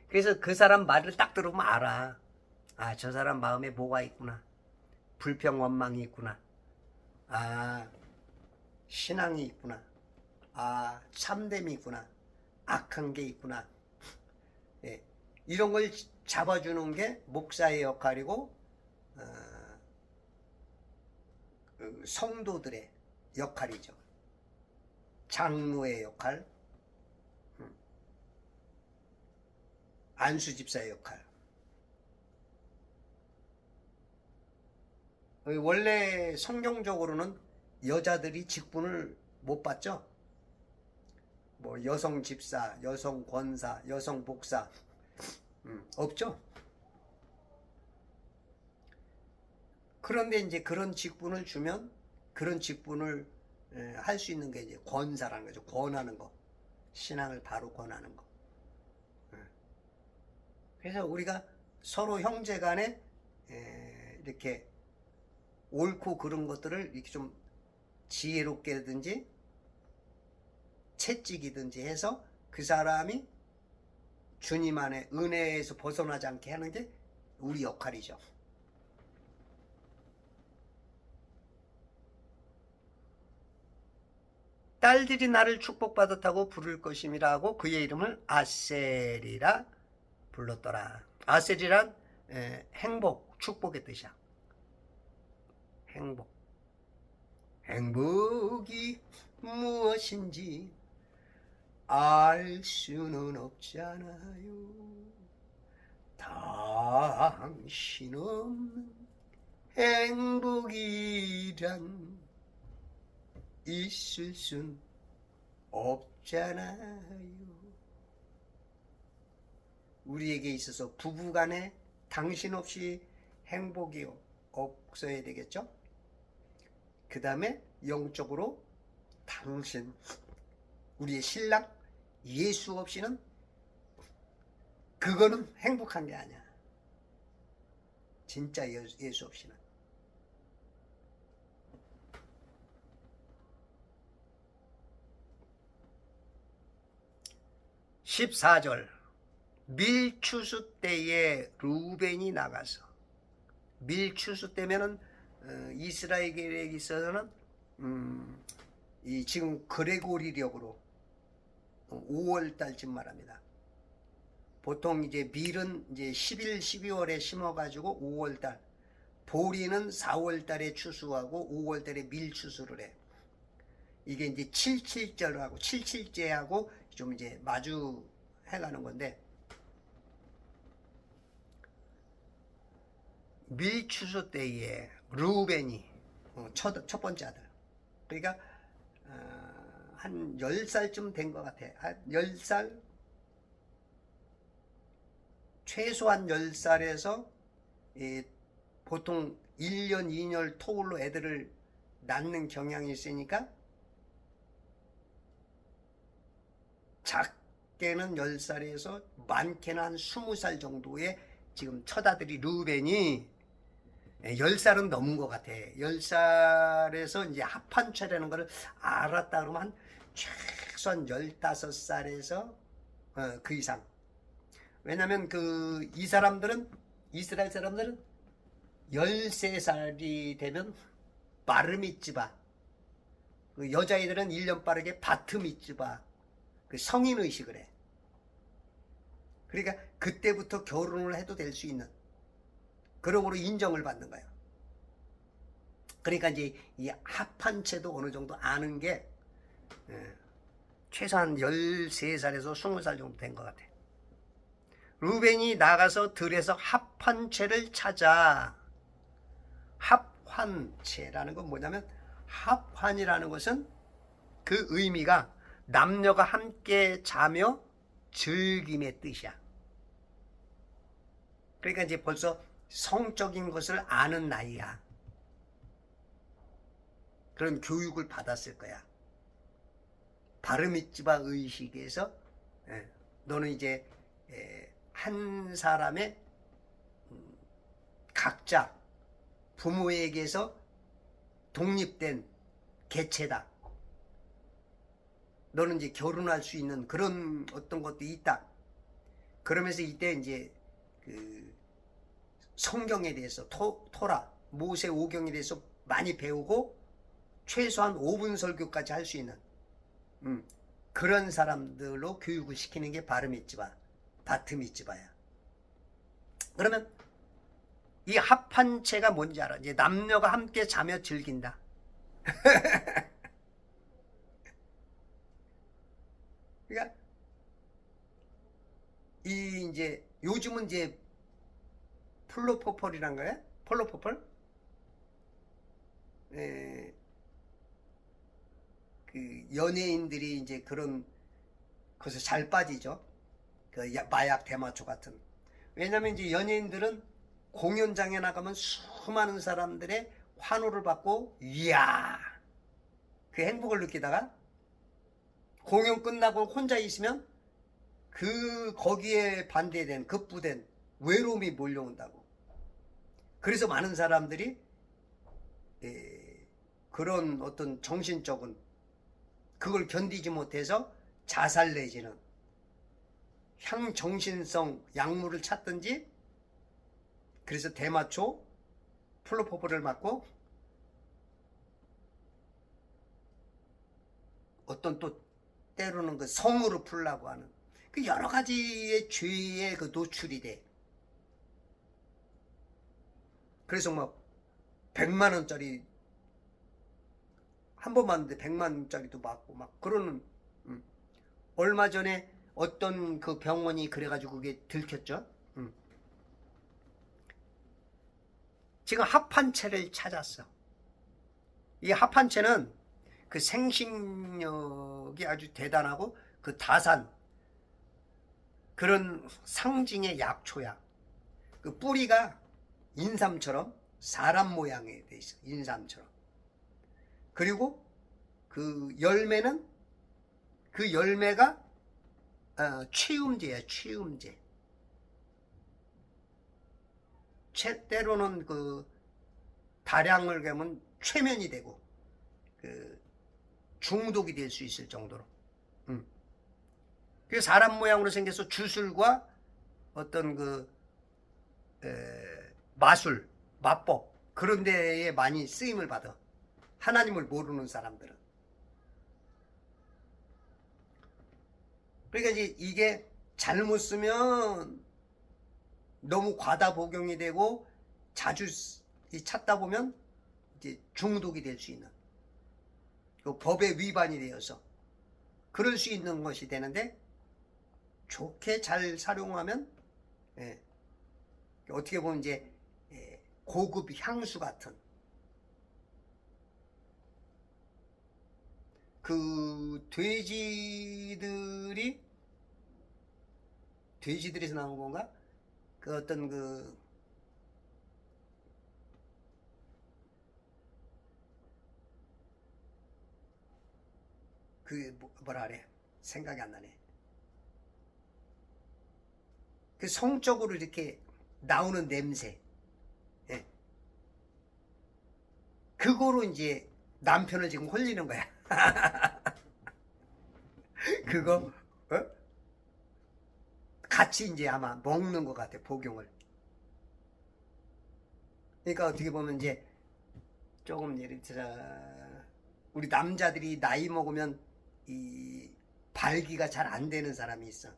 그래서 그 사람 말을 딱 들으면 알아. 아, 저 사람 마음에 뭐가 있구나. 불평 원망이 있구나. 아, 신앙이 있구나. 아, 참됨이 있구나. 악한 게 있구나. 예, 이런 걸 잡아주는 게 목사의 역할이고 성도들의 역할이죠. 장로의 역할, 안수집사의 역할. 원래 성경적으로는 여자들이 직분을 못 받죠. 뭐 여성 집사, 여성 권사, 여성 복사 없죠. 그런데 이제 그런 직분을 주면 그런 직분을 할 수 있는 게 이제 권사라는 거죠. 권하는 거, 신앙을 바로 권하는 거. 그래서 우리가 서로 형제간에 이렇게 옳고 그른 것들을 이렇게 좀 지혜롭게든지 채찍이든지 해서 그 사람이 주님 안에 은혜에서 벗어나지 않게 하는 게 우리 역할이죠. 딸들이 나를 축복받았다고 부를 것임이라고 그의 이름을 아셀이라 불렀더라. 아셀이란 행복, 축복의 뜻이야. 행복. 행복이 무엇인지 알 수는 없잖아요. 당신 없는 행복이란 있을 순 없잖아요. 우리에게 있어서 부부간에 당신 없이 행복이 없어야 되겠죠? 그 다음에 영적으로 당신, 우리의 신랑 예수 없이는 그거는 행복한 게 아니야. 진짜 예수 없이는. 14절 밀추수 때에 루벤이 나가서, 밀추수 때면은 이스라엘에 있어서는 이 지금 그레고리력으로 5월 달쯤 말합니다. 보통 이제 밀은 이제 11, 12월에 심어가지고 5월 달, 보리는 4월 달에 추수하고 5월 달에 밀 추수를 해. 이게 이제 77절하고 77제하고 좀 이제 마주 해가는 건데, 밀 추수 때에 루벤이 첫 번째 아들. 그러니까 한 10살쯤 된 것 같아. 한 10살, 최소한 10살에서 보통 1년, 2년 토울로 애들을 낳는 경향이 있으니까 작게는 10살에서 많게는 한 20살 정도의 지금 첫 아들이 루벤이 10살은 넘은 것 같아. 10살에서 이제 합판체라는 거를 알았다 그러면 한 최소한 15살에서 그 이상. 왜냐면 이 사람들은, 이스라엘 사람들은 13살이 되면 바르미츠바, 그 여자애들은 1년 빠르게 바트미츠바, 그 성인 의식을 해. 그러니까 그때부터 결혼을 해도 될 수 있는, 그러므로 인정을 받는 거예요. 그러니까 이제 이 합한체도 어느 정도 아는 게 최소한 13살에서 20살 정도 된 것 같아. 루벤이 나가서 들에서 합한체를 찾아. 합환체라는 건 뭐냐면, 합환이라는 것은 그 의미가 남녀가 함께 자며 즐김의 뜻이야. 그러니까 이제 벌써 성적인 것을 아는 나이야. 그런 교육을 받았을 거야. 바르미츠바 의식에서 너는 이제 한 사람의 각자 부모에게서 독립된 개체다. 너는 이제 결혼할 수 있는 그런 어떤 것도 있다. 그러면서 이때 이제 그 성경에 대해서 토라, 모세 오경에 대해서 많이 배우고 최소한 5분 설교까지 할 수 있는 그런 사람들로 교육을 시키는 게 바르미츠바, 바트미츠바야. 그러면 이 합한체가 뭔지 알아? 이제 남녀가 함께 자며 즐긴다. 그러니까 이 이제 요즘은 이제 플로포폴이란 거야? 폴로포폴? 그 연예인들이 이제 그런 것에 잘 빠지죠. 그 마약 대마초 같은. 왜냐면 이제 연예인들은 공연장에 나가면 수많은 사람들의 환호를 받고 이야 그 행복을 느끼다가 공연 끝나고 혼자 있으면 그 거기에 반대된 급부된 외로움이 몰려온다고. 그래서 많은 사람들이 그런 어떤 정신적인 그걸 견디지 못해서 자살 내지는 향정신성 약물을 찾든지 그래서 대마초, 플로포폴을 맞고 어떤 또 때로는 그 성으로 풀라고 하는 그 여러 가지의 죄에 그 노출이 돼. 그래서 막 100만 원짜리 한 번 맞는데 100만 원짜리도 맞고 막 그러는. 얼마 전에 어떤 그 병원이 그래가지고 그게 들켰죠. 지금 합한체를 찾았어. 이 합한체는 그 생식력이 아주 대단하고 그 다산 그런 상징의 약초야. 그 뿌리가 인삼처럼 사람 모양이 돼 있어. 인삼처럼. 그리고 그 열매는 그 열매가 취음제야. 취음제. 때로는 그 다량을 가면 최면이 되고 그 중독이 될 수 있을 정도로. 그 사람 모양으로 생겨서 주술과 어떤 그 마술, 마법 그런 데에 많이 쓰임을 받아. 하나님을 모르는 사람들은. 그러니까 이제 이게 잘못 쓰면 너무 과다 복용이 되고 자주 찾다 보면 이제 중독이 될 수 있는 그 법에 위반이 되어서 그럴 수 있는 것이 되는데 좋게 잘 사용하면 어떻게 보면 이제 고급 향수 같은 그 돼지들에서 나온 건가? 그 어떤 뭐라 그래? 생각이 안 나네. 그 성적으로 이렇게 나오는 냄새. 그거로 이제 남편을 지금 홀리는 거야. 그거, 같이 이제 아마 먹는 것 같아, 복용을. 그러니까 어떻게 보면 이제 조금 예를 들어, 우리 남자들이 나이 먹으면 이 발기가 잘 안 되는 사람이 있어.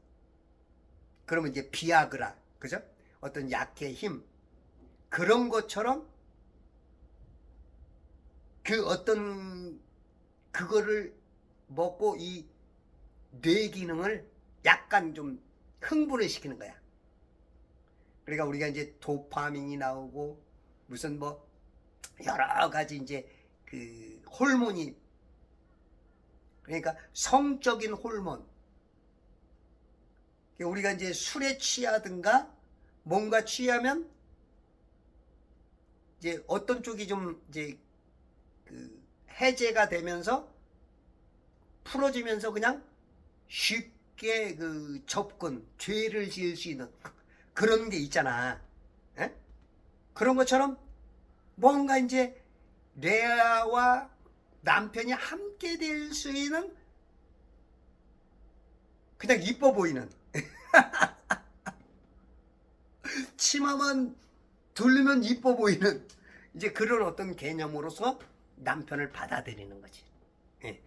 그러면 이제 비아그라, 그죠? 어떤 약의 힘. 그런 것처럼 그 어떤 그거를 먹고 이 뇌 기능을 약간 좀 흥분을 시키는 거야. 그러니까 우리가 이제 도파민이 나오고 무슨 뭐 여러 가지 이제 그 호르몬이 그러니까 성적인 호르몬 우리가 이제 술에 취하든가 뭔가 취하면 이제 어떤 쪽이 좀 이제 그 해제가 되면서 풀어지면서 그냥 쉽게 그 접근, 죄를 지을 수 있는 그런 게 있잖아. 에? 그런 것처럼 뭔가 이제 레아와 남편이 함께 될 수 있는 그냥 이뻐 보이는 치마만 두르면 이뻐 보이는 이제 그런 어떤 개념으로서 남편을 받아들이는 거지. 예.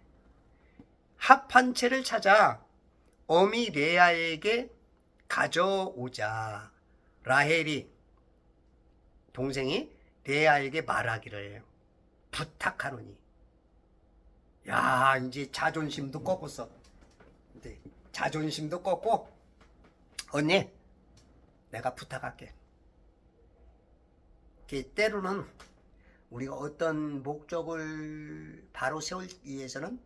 합한 채를 찾아 어미 레아에게 가져오자 라헬이 동생이 레아에게 말하기를 부탁하노니. 야, 이제 자존심도 꺾었어. 이제 자존심도 꺾고, 언니 내가 부탁할게. 때로는 우리가 어떤 목적을 바로 세우기 위해서는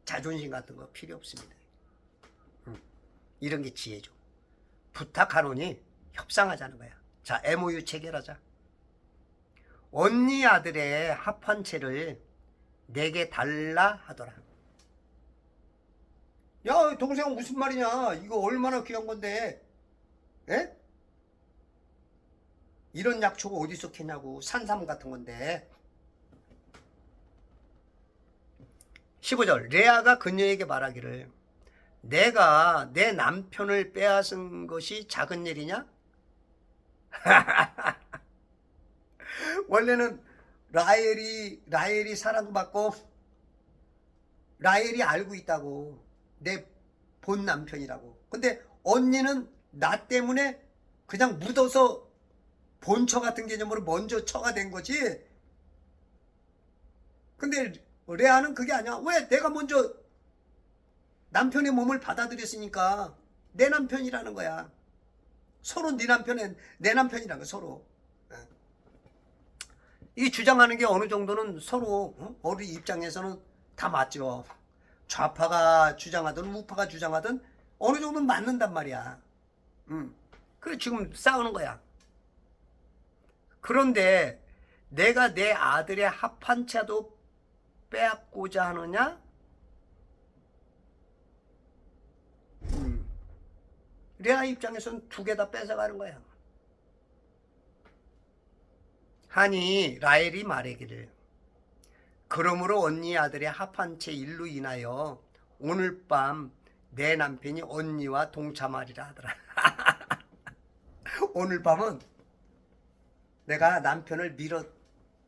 자존심 같은 거 필요 없습니다. 이런 게 지혜죠. 부탁하노니 협상하자는 거야. 자, MOU 체결하자. 언니 아들의 합한 채를 내게 달라 하더라. 야, 동생 무슨 말이냐? 이거 얼마나 귀한 건데. 에? 이런 약초가 어디서 캐냐고. 산삼 같은 건데. 15절 레아가 그녀에게 말하기를 내가 내 남편을 빼앗은 것이 작은 일이냐? 원래는 라헬이 사랑받고 라헬이 알고 있다고. 내 본 남편이라고. 근데 언니는 나 때문에 그냥 묻어서 본처 같은 개념으로 먼저 처가 된 거지. 근데 레아는 그게 아니야. 왜? 내가 먼저 남편의 몸을 받아들였으니까 내 남편이라는 거야. 서로 네 남편은 내 남편이라는 거야. 서로. 이 주장하는 게 어느 정도는 서로 우리 입장에서는 다 맞죠. 좌파가 주장하든 우파가 주장하든 어느 정도는 맞는단 말이야. 그래 지금 싸우는 거야. 그런데 내가 내 아들의 합한 차도 빼앗고자 하느냐? 레아 입장에서는 두 개 다 뺏어가는 거야. 하니 라헬이 말하기를 그러므로 언니 아들의 합한 채 일로 인하여 오늘 밤 내 남편이 언니와 동참하리라 하더라. 오늘 밤은 내가 남편을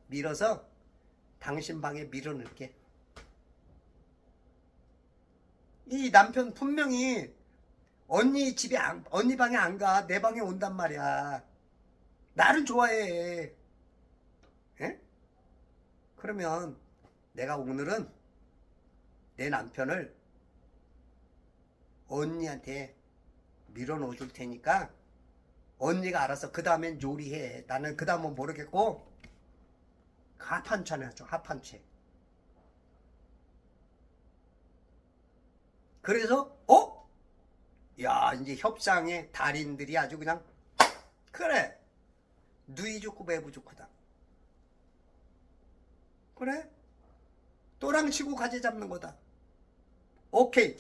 밀어서 당신 방에 밀어넣을게. 이 남편 분명히 언니 방에 안 가. 내 방에 온단 말이야. 나를 좋아해. 에? 그러면 내가 오늘은 내 남편을 언니한테 밀어넣어 줄 테니까 언니가 알아서 그 다음엔 요리해. 나는 그 다음은 모르겠고 합한채네 하죠. 합한채. 그래서 야 이제 협상의 달인들이 아주 그냥 그래 누이 좋고 매부 좋고다. 그래 또랑 치고 가지 잡는 거다. 오케이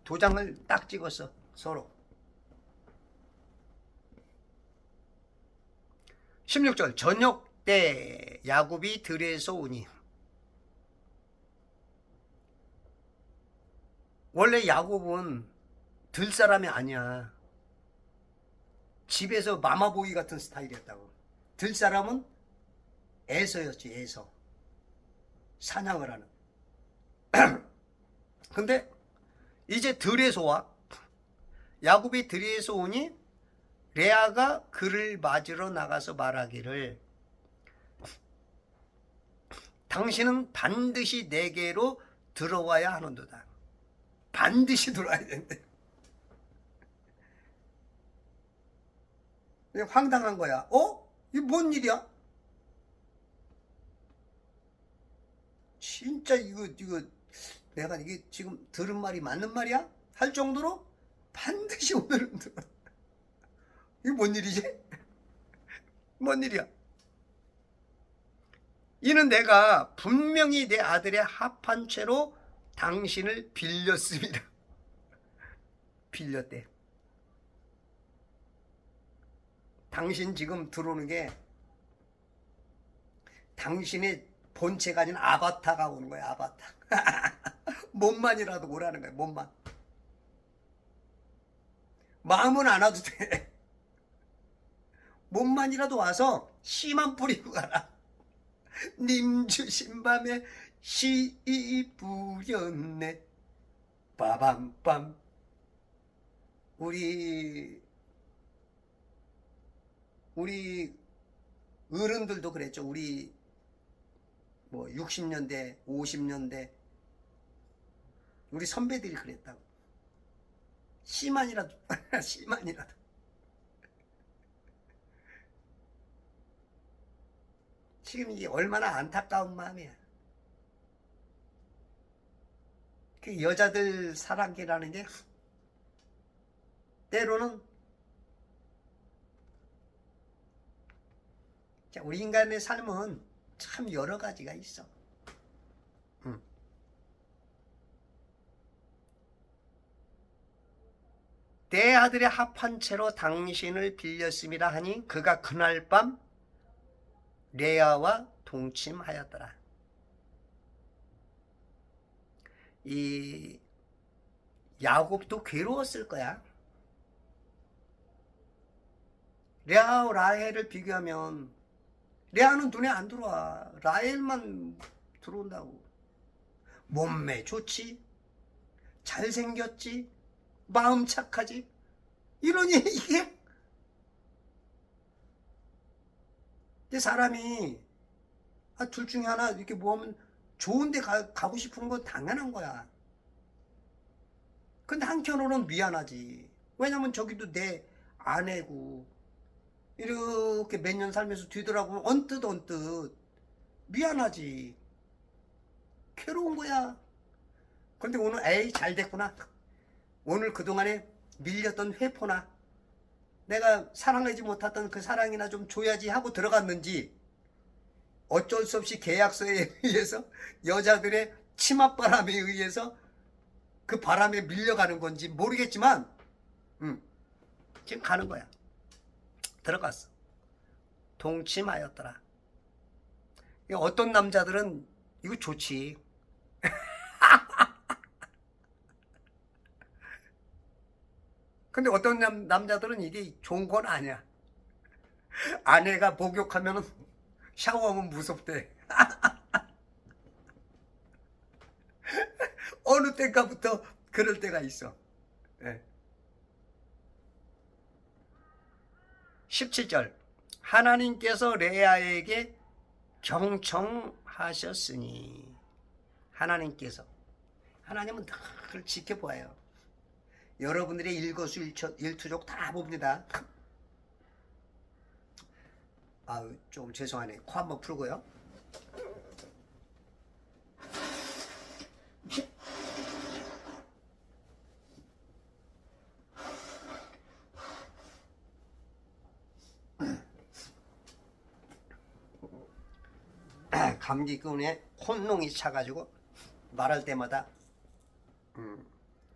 도장을 딱 찍었어 서로. 16절 저녁 때 야곱이 들에서 오니. 원래 야곱은 들 사람이 아니야. 집에서 마마보이 같은 스타일이었다고. 들 사람은 에서였지. 에서 사냥을 하는. 근데 이제 들에서 와. 야곱이 들에서 오니 레아가 그를 맞으러 나가서 말하기를 당신은 반드시 내게로 들어와야 하는도다. 반드시 들어와야 된대. 황당한 거야. 이게 뭔 일이야? 진짜 이거 내가 이게 지금 들은 말이 맞는 말이야? 할 정도로 반드시 오늘은 들어. 이게 뭔 일이지? 뭔 일이야? 이는 내가 분명히 내 아들의 합한 채로 당신을 빌렸습니다. 빌렸대. 당신 지금 들어오는 게 당신의 본체가 아닌 아바타가 오는 거야. 아바타. 몸만이라도 오라는 거야. 몸만. 마음은 안 와도 돼. 몸만이라도 와서 씨만 뿌리고 가라. 님 주신 밤에 씨 뿌렸네. 빠밤빰. 우리 어른들도 그랬죠. 우리 뭐 60년대, 50년대 우리 선배들이 그랬다고. 씨만이라도 씨만이라도. 지금 이게 얼마나 안타까운 마음이야. 그 여자들 사랑이라는 게 때로는 우리 인간의 삶은 참 여러 가지가 있어. 내 아들의 합한 채로 당신을 빌렸음이라 하니 그가 그날 밤 레아와 동침하였더라. 이 야곱도 괴로웠을 거야. 레아와 라헬을 비교하면 레아는 눈에 안 들어와. 라헬만 들어온다고. 몸매 좋지, 잘생겼지, 마음 착하지. 이러니 이게 사람이 둘 중에 하나 이렇게 뭐하면 좋은데 가고 싶은 건 당연한 거야. 근데 한편으로는 미안하지. 왜냐면 저기도 내 아내고 이렇게 몇 년 살면서 뒤돌아보면 언뜻 미안하지. 괴로운 거야. 근데 오늘 에이 잘 됐구나. 오늘 그동안에 밀렸던 회포나 내가 사랑하지 못했던 그 사랑이나 좀 줘야지 하고 들어갔는지 어쩔 수 없이 계약서에 의해서 여자들의 치맛바람에 의해서 그 바람에 밀려가는 건지 모르겠지만 지금 가는 거야. 들어갔어. 동침하였더라. 어떤 남자들은 이거 좋지. 근데 어떤 남자들은 이게 좋은 건 아니야. 아내가 목욕하면 샤워하면 무섭대. 어느 때가부터 그럴 때가 있어. 네. 17절 하나님께서 레아에게 경청하셨으니. 하나님은 늘 지켜봐요. 여러분들의 일거수일투족 다 봅니다. 좀 죄송하네. 코 한번 풀고요. 감기균에 콧농이 차가지고 말할 때마다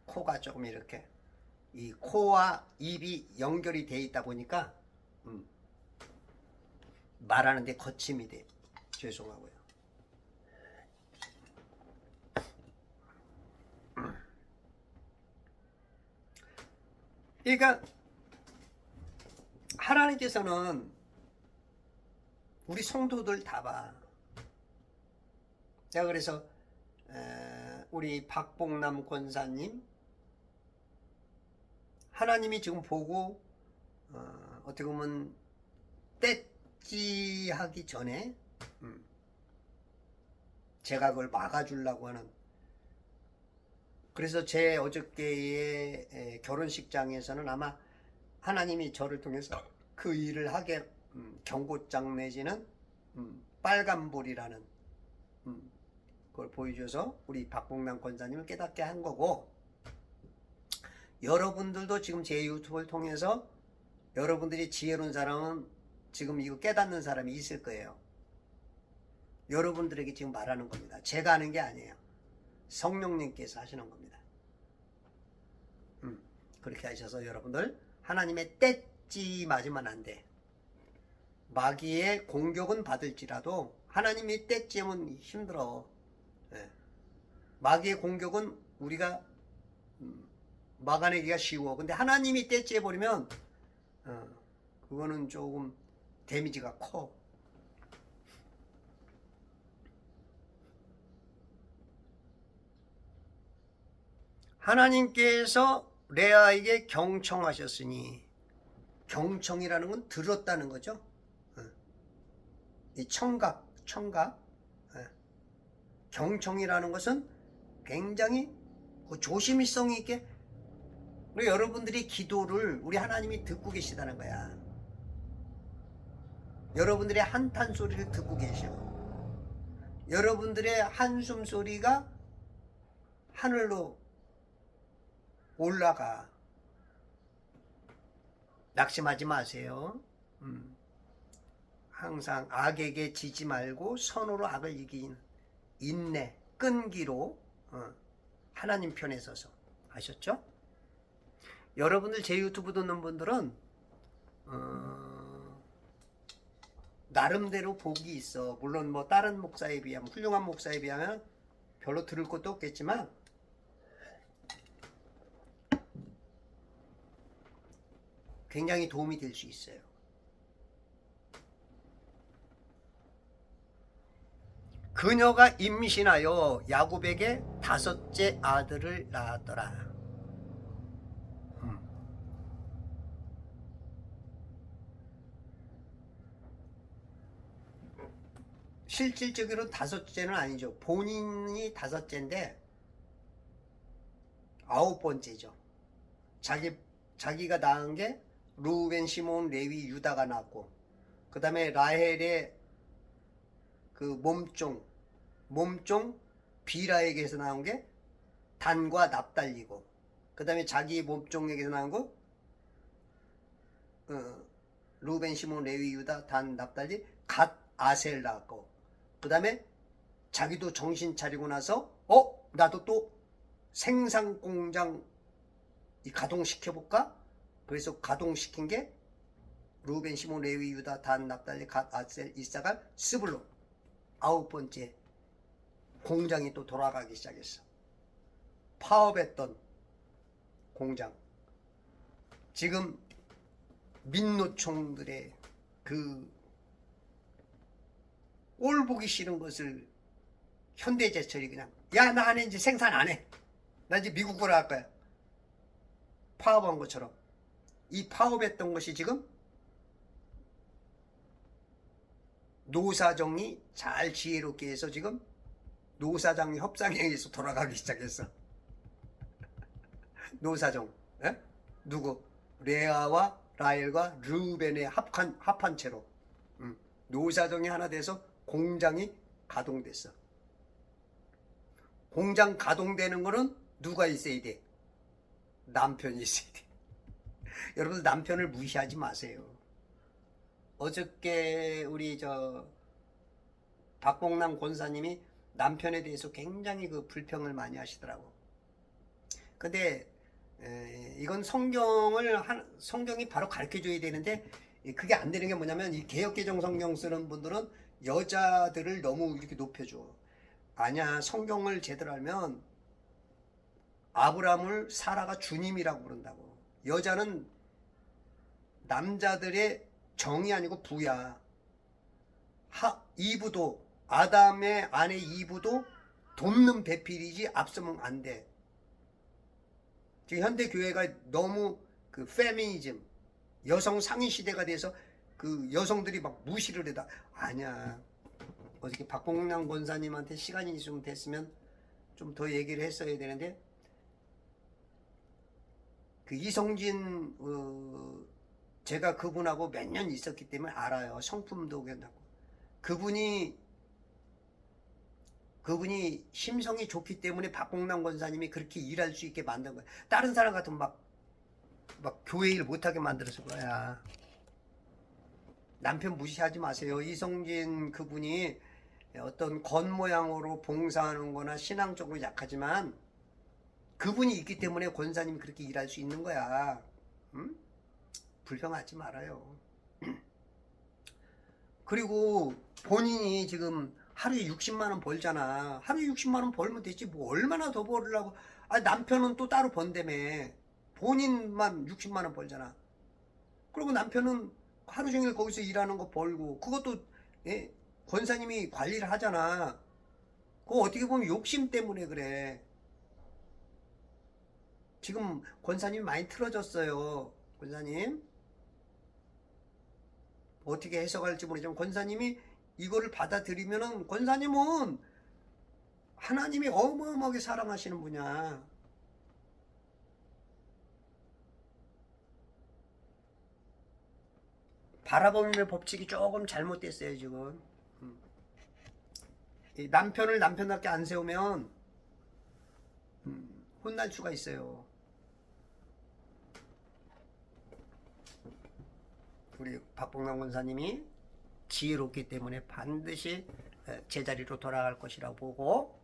코가 조금 이렇게 이 코와 입이 연결이 돼 있다 보니까 말하는데 거침이 돼. 죄송하고요. 그러니까 하나님께서는 우리 성도들 다 봐. 제가 그래서 우리 박봉남 권사님 하나님이 지금 보고 어떻게 보면 떼찌하기 전에 제가 그걸 막아주려고 하는. 그래서 제 어저께의 결혼식장에서는 아마 하나님이 저를 통해서 그 일을 하게 경고장 내지는 빨간불이라는 그걸 보여줘서 우리 박봉남 권사님을 깨닫게 한 거고, 여러분들도 지금 제 유튜브를 통해서 여러분들이 지혜로운 사람은 지금 이거 깨닫는 사람이 있을 거예요. 여러분들에게 지금 말하는 겁니다. 제가 하는 게 아니에요. 성령님께서 하시는 겁니다. 그렇게 하셔서 여러분들 하나님의 떼찌 맞으면 안 돼. 마귀의 공격은 받을지라도 하나님이 떼찌면 힘들어. 예. 마귀의 공격은 우리가 막아내기가 쉬워. 근데 하나님이 떼찌해버리면 그거는 조금 데미지가 커. 하나님께서 레아에게 경청하셨으니, 경청이라는 건 들었다는 거죠. 이 청각. 경청이라는 것은 굉장히 조심성 있게 우리 여러분들이 기도를 우리 하나님이 듣고 계시다는 거야. 여러분들의 한탄 소리를 듣고 계셔. 여러분들의 한숨 소리가 하늘로 올라가. 낙심하지 마세요. 항상 악에게 지지 말고 선으로 악을 이긴 인내, 끈기로 하나님 편에 서서. 아셨죠? 여러분들 제 유튜브 듣는 분들은 나름대로 복이 있어. 물론 뭐 다른 목사에 비하면, 훌륭한 목사에 비하면 별로 들을 것도 없겠지만 굉장히 도움이 될 수 있어요. 그녀가 임신하여 야곱에게 5째 아들을 낳았더라. 실질적으로 5째는 아니죠. 본인이 5째인데 9번째죠. 자기가 낳은 게 루벤, 시몬, 레위, 유다가 낳았고, 그 다음에 라헬의 그 몸종 비라에게서 나온 게 단과 납달리고, 그 다음에 자기 몸종에게서 나온 거 루벤, 시몬, 레위, 유다, 단, 납달리, 갓, 아셀 낳았고, 그 다음에 자기도 정신 차리고 나서 나도 또 생산 공장 가동시켜볼까? 그래서 가동시킨 게 루벤, 시몬, 레위, 유다, 단, 납달리, 갓, 아셀, 이사갈, 스불론. 9번째 공장이 또 돌아가기 시작했어. 파업했던 공장. 지금 민노총들의 그 꼴 보기 싫은 것을 현대제철이 그냥, 야, 나 안 해, 이제 생산 안 해. 나 이제 미국으로 할 거야. 파업한 것처럼. 이 파업했던 것이 지금 노사정이 잘 지혜롭게 해서 지금 노사장 협상에 의해서 돌아가기 시작했어. 노사정. 에? 누구? 레아와 라헬과 르벤의 합한 채로 노사정이 하나 돼서 공장이 가동됐어. 공장 가동되는 거는 누가 있어야 돼? 남편이 있어야 돼. 여러분, 남편을 무시하지 마세요. 어저께 우리 박봉남 권사님이 남편에 대해서 굉장히 그 불평을 많이 하시더라고. 근데 이건 성경이 바로 가르쳐 줘야 되는데, 그게 안 되는 게 뭐냐면, 이 개역개정 성경 쓰는 분들은 여자들을 너무 이렇게 높여줘. 아니야, 성경을 제대로 알면 아브라함을 사라가 주님이라고 부른다고. 여자는 남자들의 정이 아니고 부야. 이브도, 아담의 아내 이브도 돕는 배필이지 앞서면 안 돼. 지금 현대 교회가 너무 그 페미니즘, 여성 상위 시대가 돼서 그 여성들이 막 무시를 해다. 아니야. 어저께 박봉남 권사님한테 시간이 좀 됐으면 좀 더 얘기를 했어야 되는데, 그 이성진 제가 그분하고 몇 년 있었기 때문에 알아요. 성품도 괜찮고. 그분이 심성이 좋기 때문에 박봉남 권사님이 그렇게 일할 수 있게 만든 거야. 다른 사람 같으면 막 교회 일 못하게 만들었을 거야. 남편 무시하지 마세요. 이성진 그분이 어떤 겉모양으로 봉사하는 거나 신앙적으로 약하지만 그분이 있기 때문에 권사님이 그렇게 일할 수 있는 거야. 응? 불평하지 말아요. 그리고 본인이 지금 하루에 60만 원 벌잖아. 하루에 60만 원 벌면 되지. 뭐 얼마나 더 벌으려고. 아, 남편은 또 따로 번다며. 본인만 60만 원 벌잖아. 그리고 남편은 하루 종일 거기서 일하는 거 벌고 그것도 예, 권사님이 관리를 하잖아. 그거 어떻게 보면 욕심 때문에 그래. 지금 권사님 많이 틀어졌어요. 권사님 어떻게 해석할지 모르지만 권사님이 이거를 받아들이면은 권사님은 하나님이 어마어마하게 사랑하시는 분이야. 바라봄의 법칙이 조금 잘못됐어요 지금. 이 남편을 남편답게 안 세우면 혼날 수가 있어요. 우리 박봉남 권사님이 지혜롭기 때문에 반드시 제자리로 돌아갈 것이라고 보고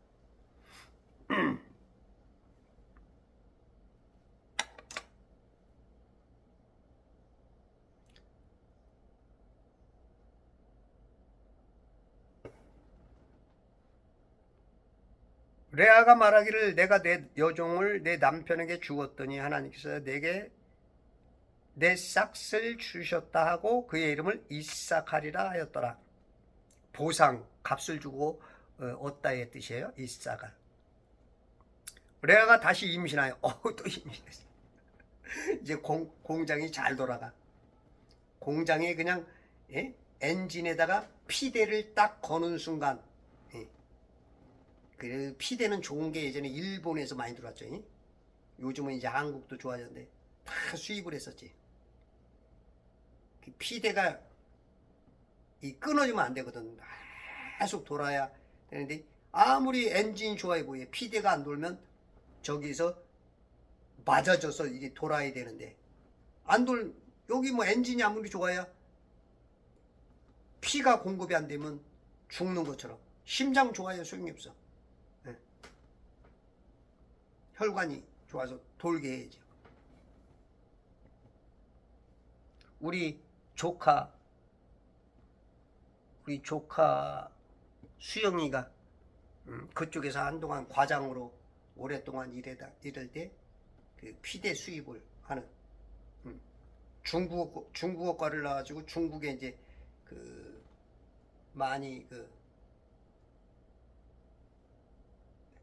레아가 말하기를 내가 내 여종을 내 남편에게 주었더니 하나님께서 내게 내 싹을 주셨다 하고 그의 이름을 이삭하리라 하였더라. 보상, 값을 주고 얻다의 뜻이에요. 이삭을. 레아가 다시 임신하여 또 임신했어. 이제 공장이 잘 돌아가. 공장에 그냥 엔진에다가 피대를 딱 거는 순간 그 피대는 좋은 게 예전에 일본에서 많이 들어왔죠. 요즘은 이제 한국도 좋아졌는데 다 수입을 했었지. 그 피대가 끊어지면 안 되거든. 계속 돌아야 되는데 아무리 엔진이 좋아해 보여 피대가 안 돌면 저기서 맞아져서 이게 돌아야 되는데 여기 뭐 엔진이 아무리 좋아야 피가 공급이 안 되면 죽는 것처럼 심장 좋아야 소용이 없어. 혈관이 좋아서 돌게 해야죠. 우리 조카 수영이가 그쪽에서 한동안 과장으로 오랫동안 일을 때 그 피대 수입을 하는 중국어과를 나와가지고 중국에 이제 그 많이 그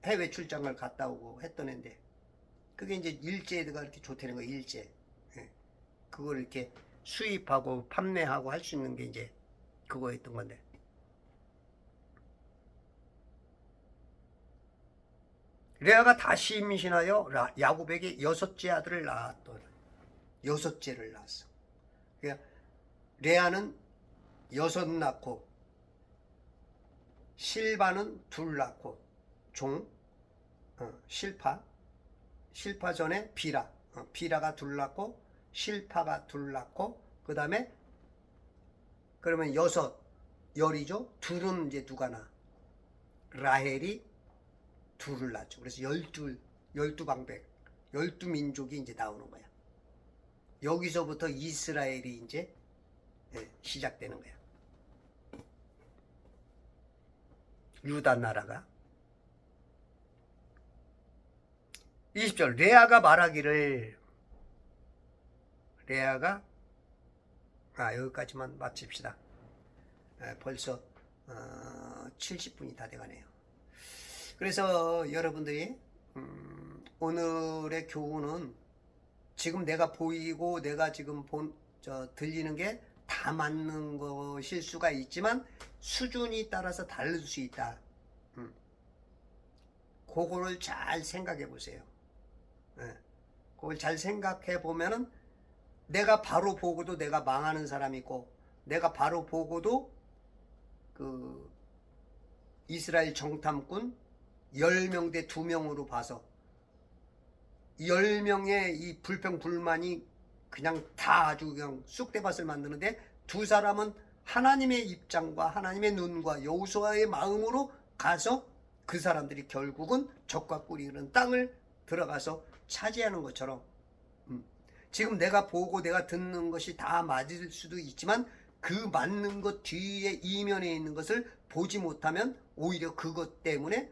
해외 출장을 갔다 오고 했던 애인데 그게 이제 일제가 이렇게 좋다는 거예요. 일제. 그걸 이렇게 수입하고 판매하고 할 수 있는 게 이제 그거였던 건데. 레아가 다시 임신하여 야곱에게 6째 아들을 낳았더라. 6째를 낳았어. 그러니까 레아는 6 낳고 실바는 2 낳고 실파 전에 비라가 2 낳고 실파가 2 낳고 그 다음에 그러면 10이죠. 2은 이제 누가 낳아? 라헬이 2를 낳죠. 그래서 12방백 12민족이 이제 나오는 거야. 여기서부터 이스라엘이 이제 시작되는 거야. 유다 나라가 20절 레아가 말하기를 여기까지만 마칩시다. 벌써 70분이 다 돼가네요. 그래서 여러분들이 오늘의 교훈은 지금 내가 보이고 내가 지금 들리는 게 다 맞는 것일 수가 있지만 수준이 따라서 다를 수 있다. 그거를 잘 생각해 보세요. 그걸 잘 생각해 보면은 내가 바로 보고도 내가 망하는 사람이 있고 내가 바로 보고도 그 이스라엘 정탐꾼 10명 대 2명으로 봐서 10명의 이 불평불만이 그냥 다 아주 그냥 쑥대밭을 만드는데 2 사람은 하나님의 입장과 하나님의 눈과 여호수아의 마음으로 가서 그 사람들이 결국은 적과 꿀이 흐르는 땅을 들어가서 차지하는 것처럼, 지금 내가 보고 내가 듣는 것이 다 맞을 수도 있지만 그 맞는 것 뒤에 이면에 있는 것을 보지 못하면 오히려 그것 때문에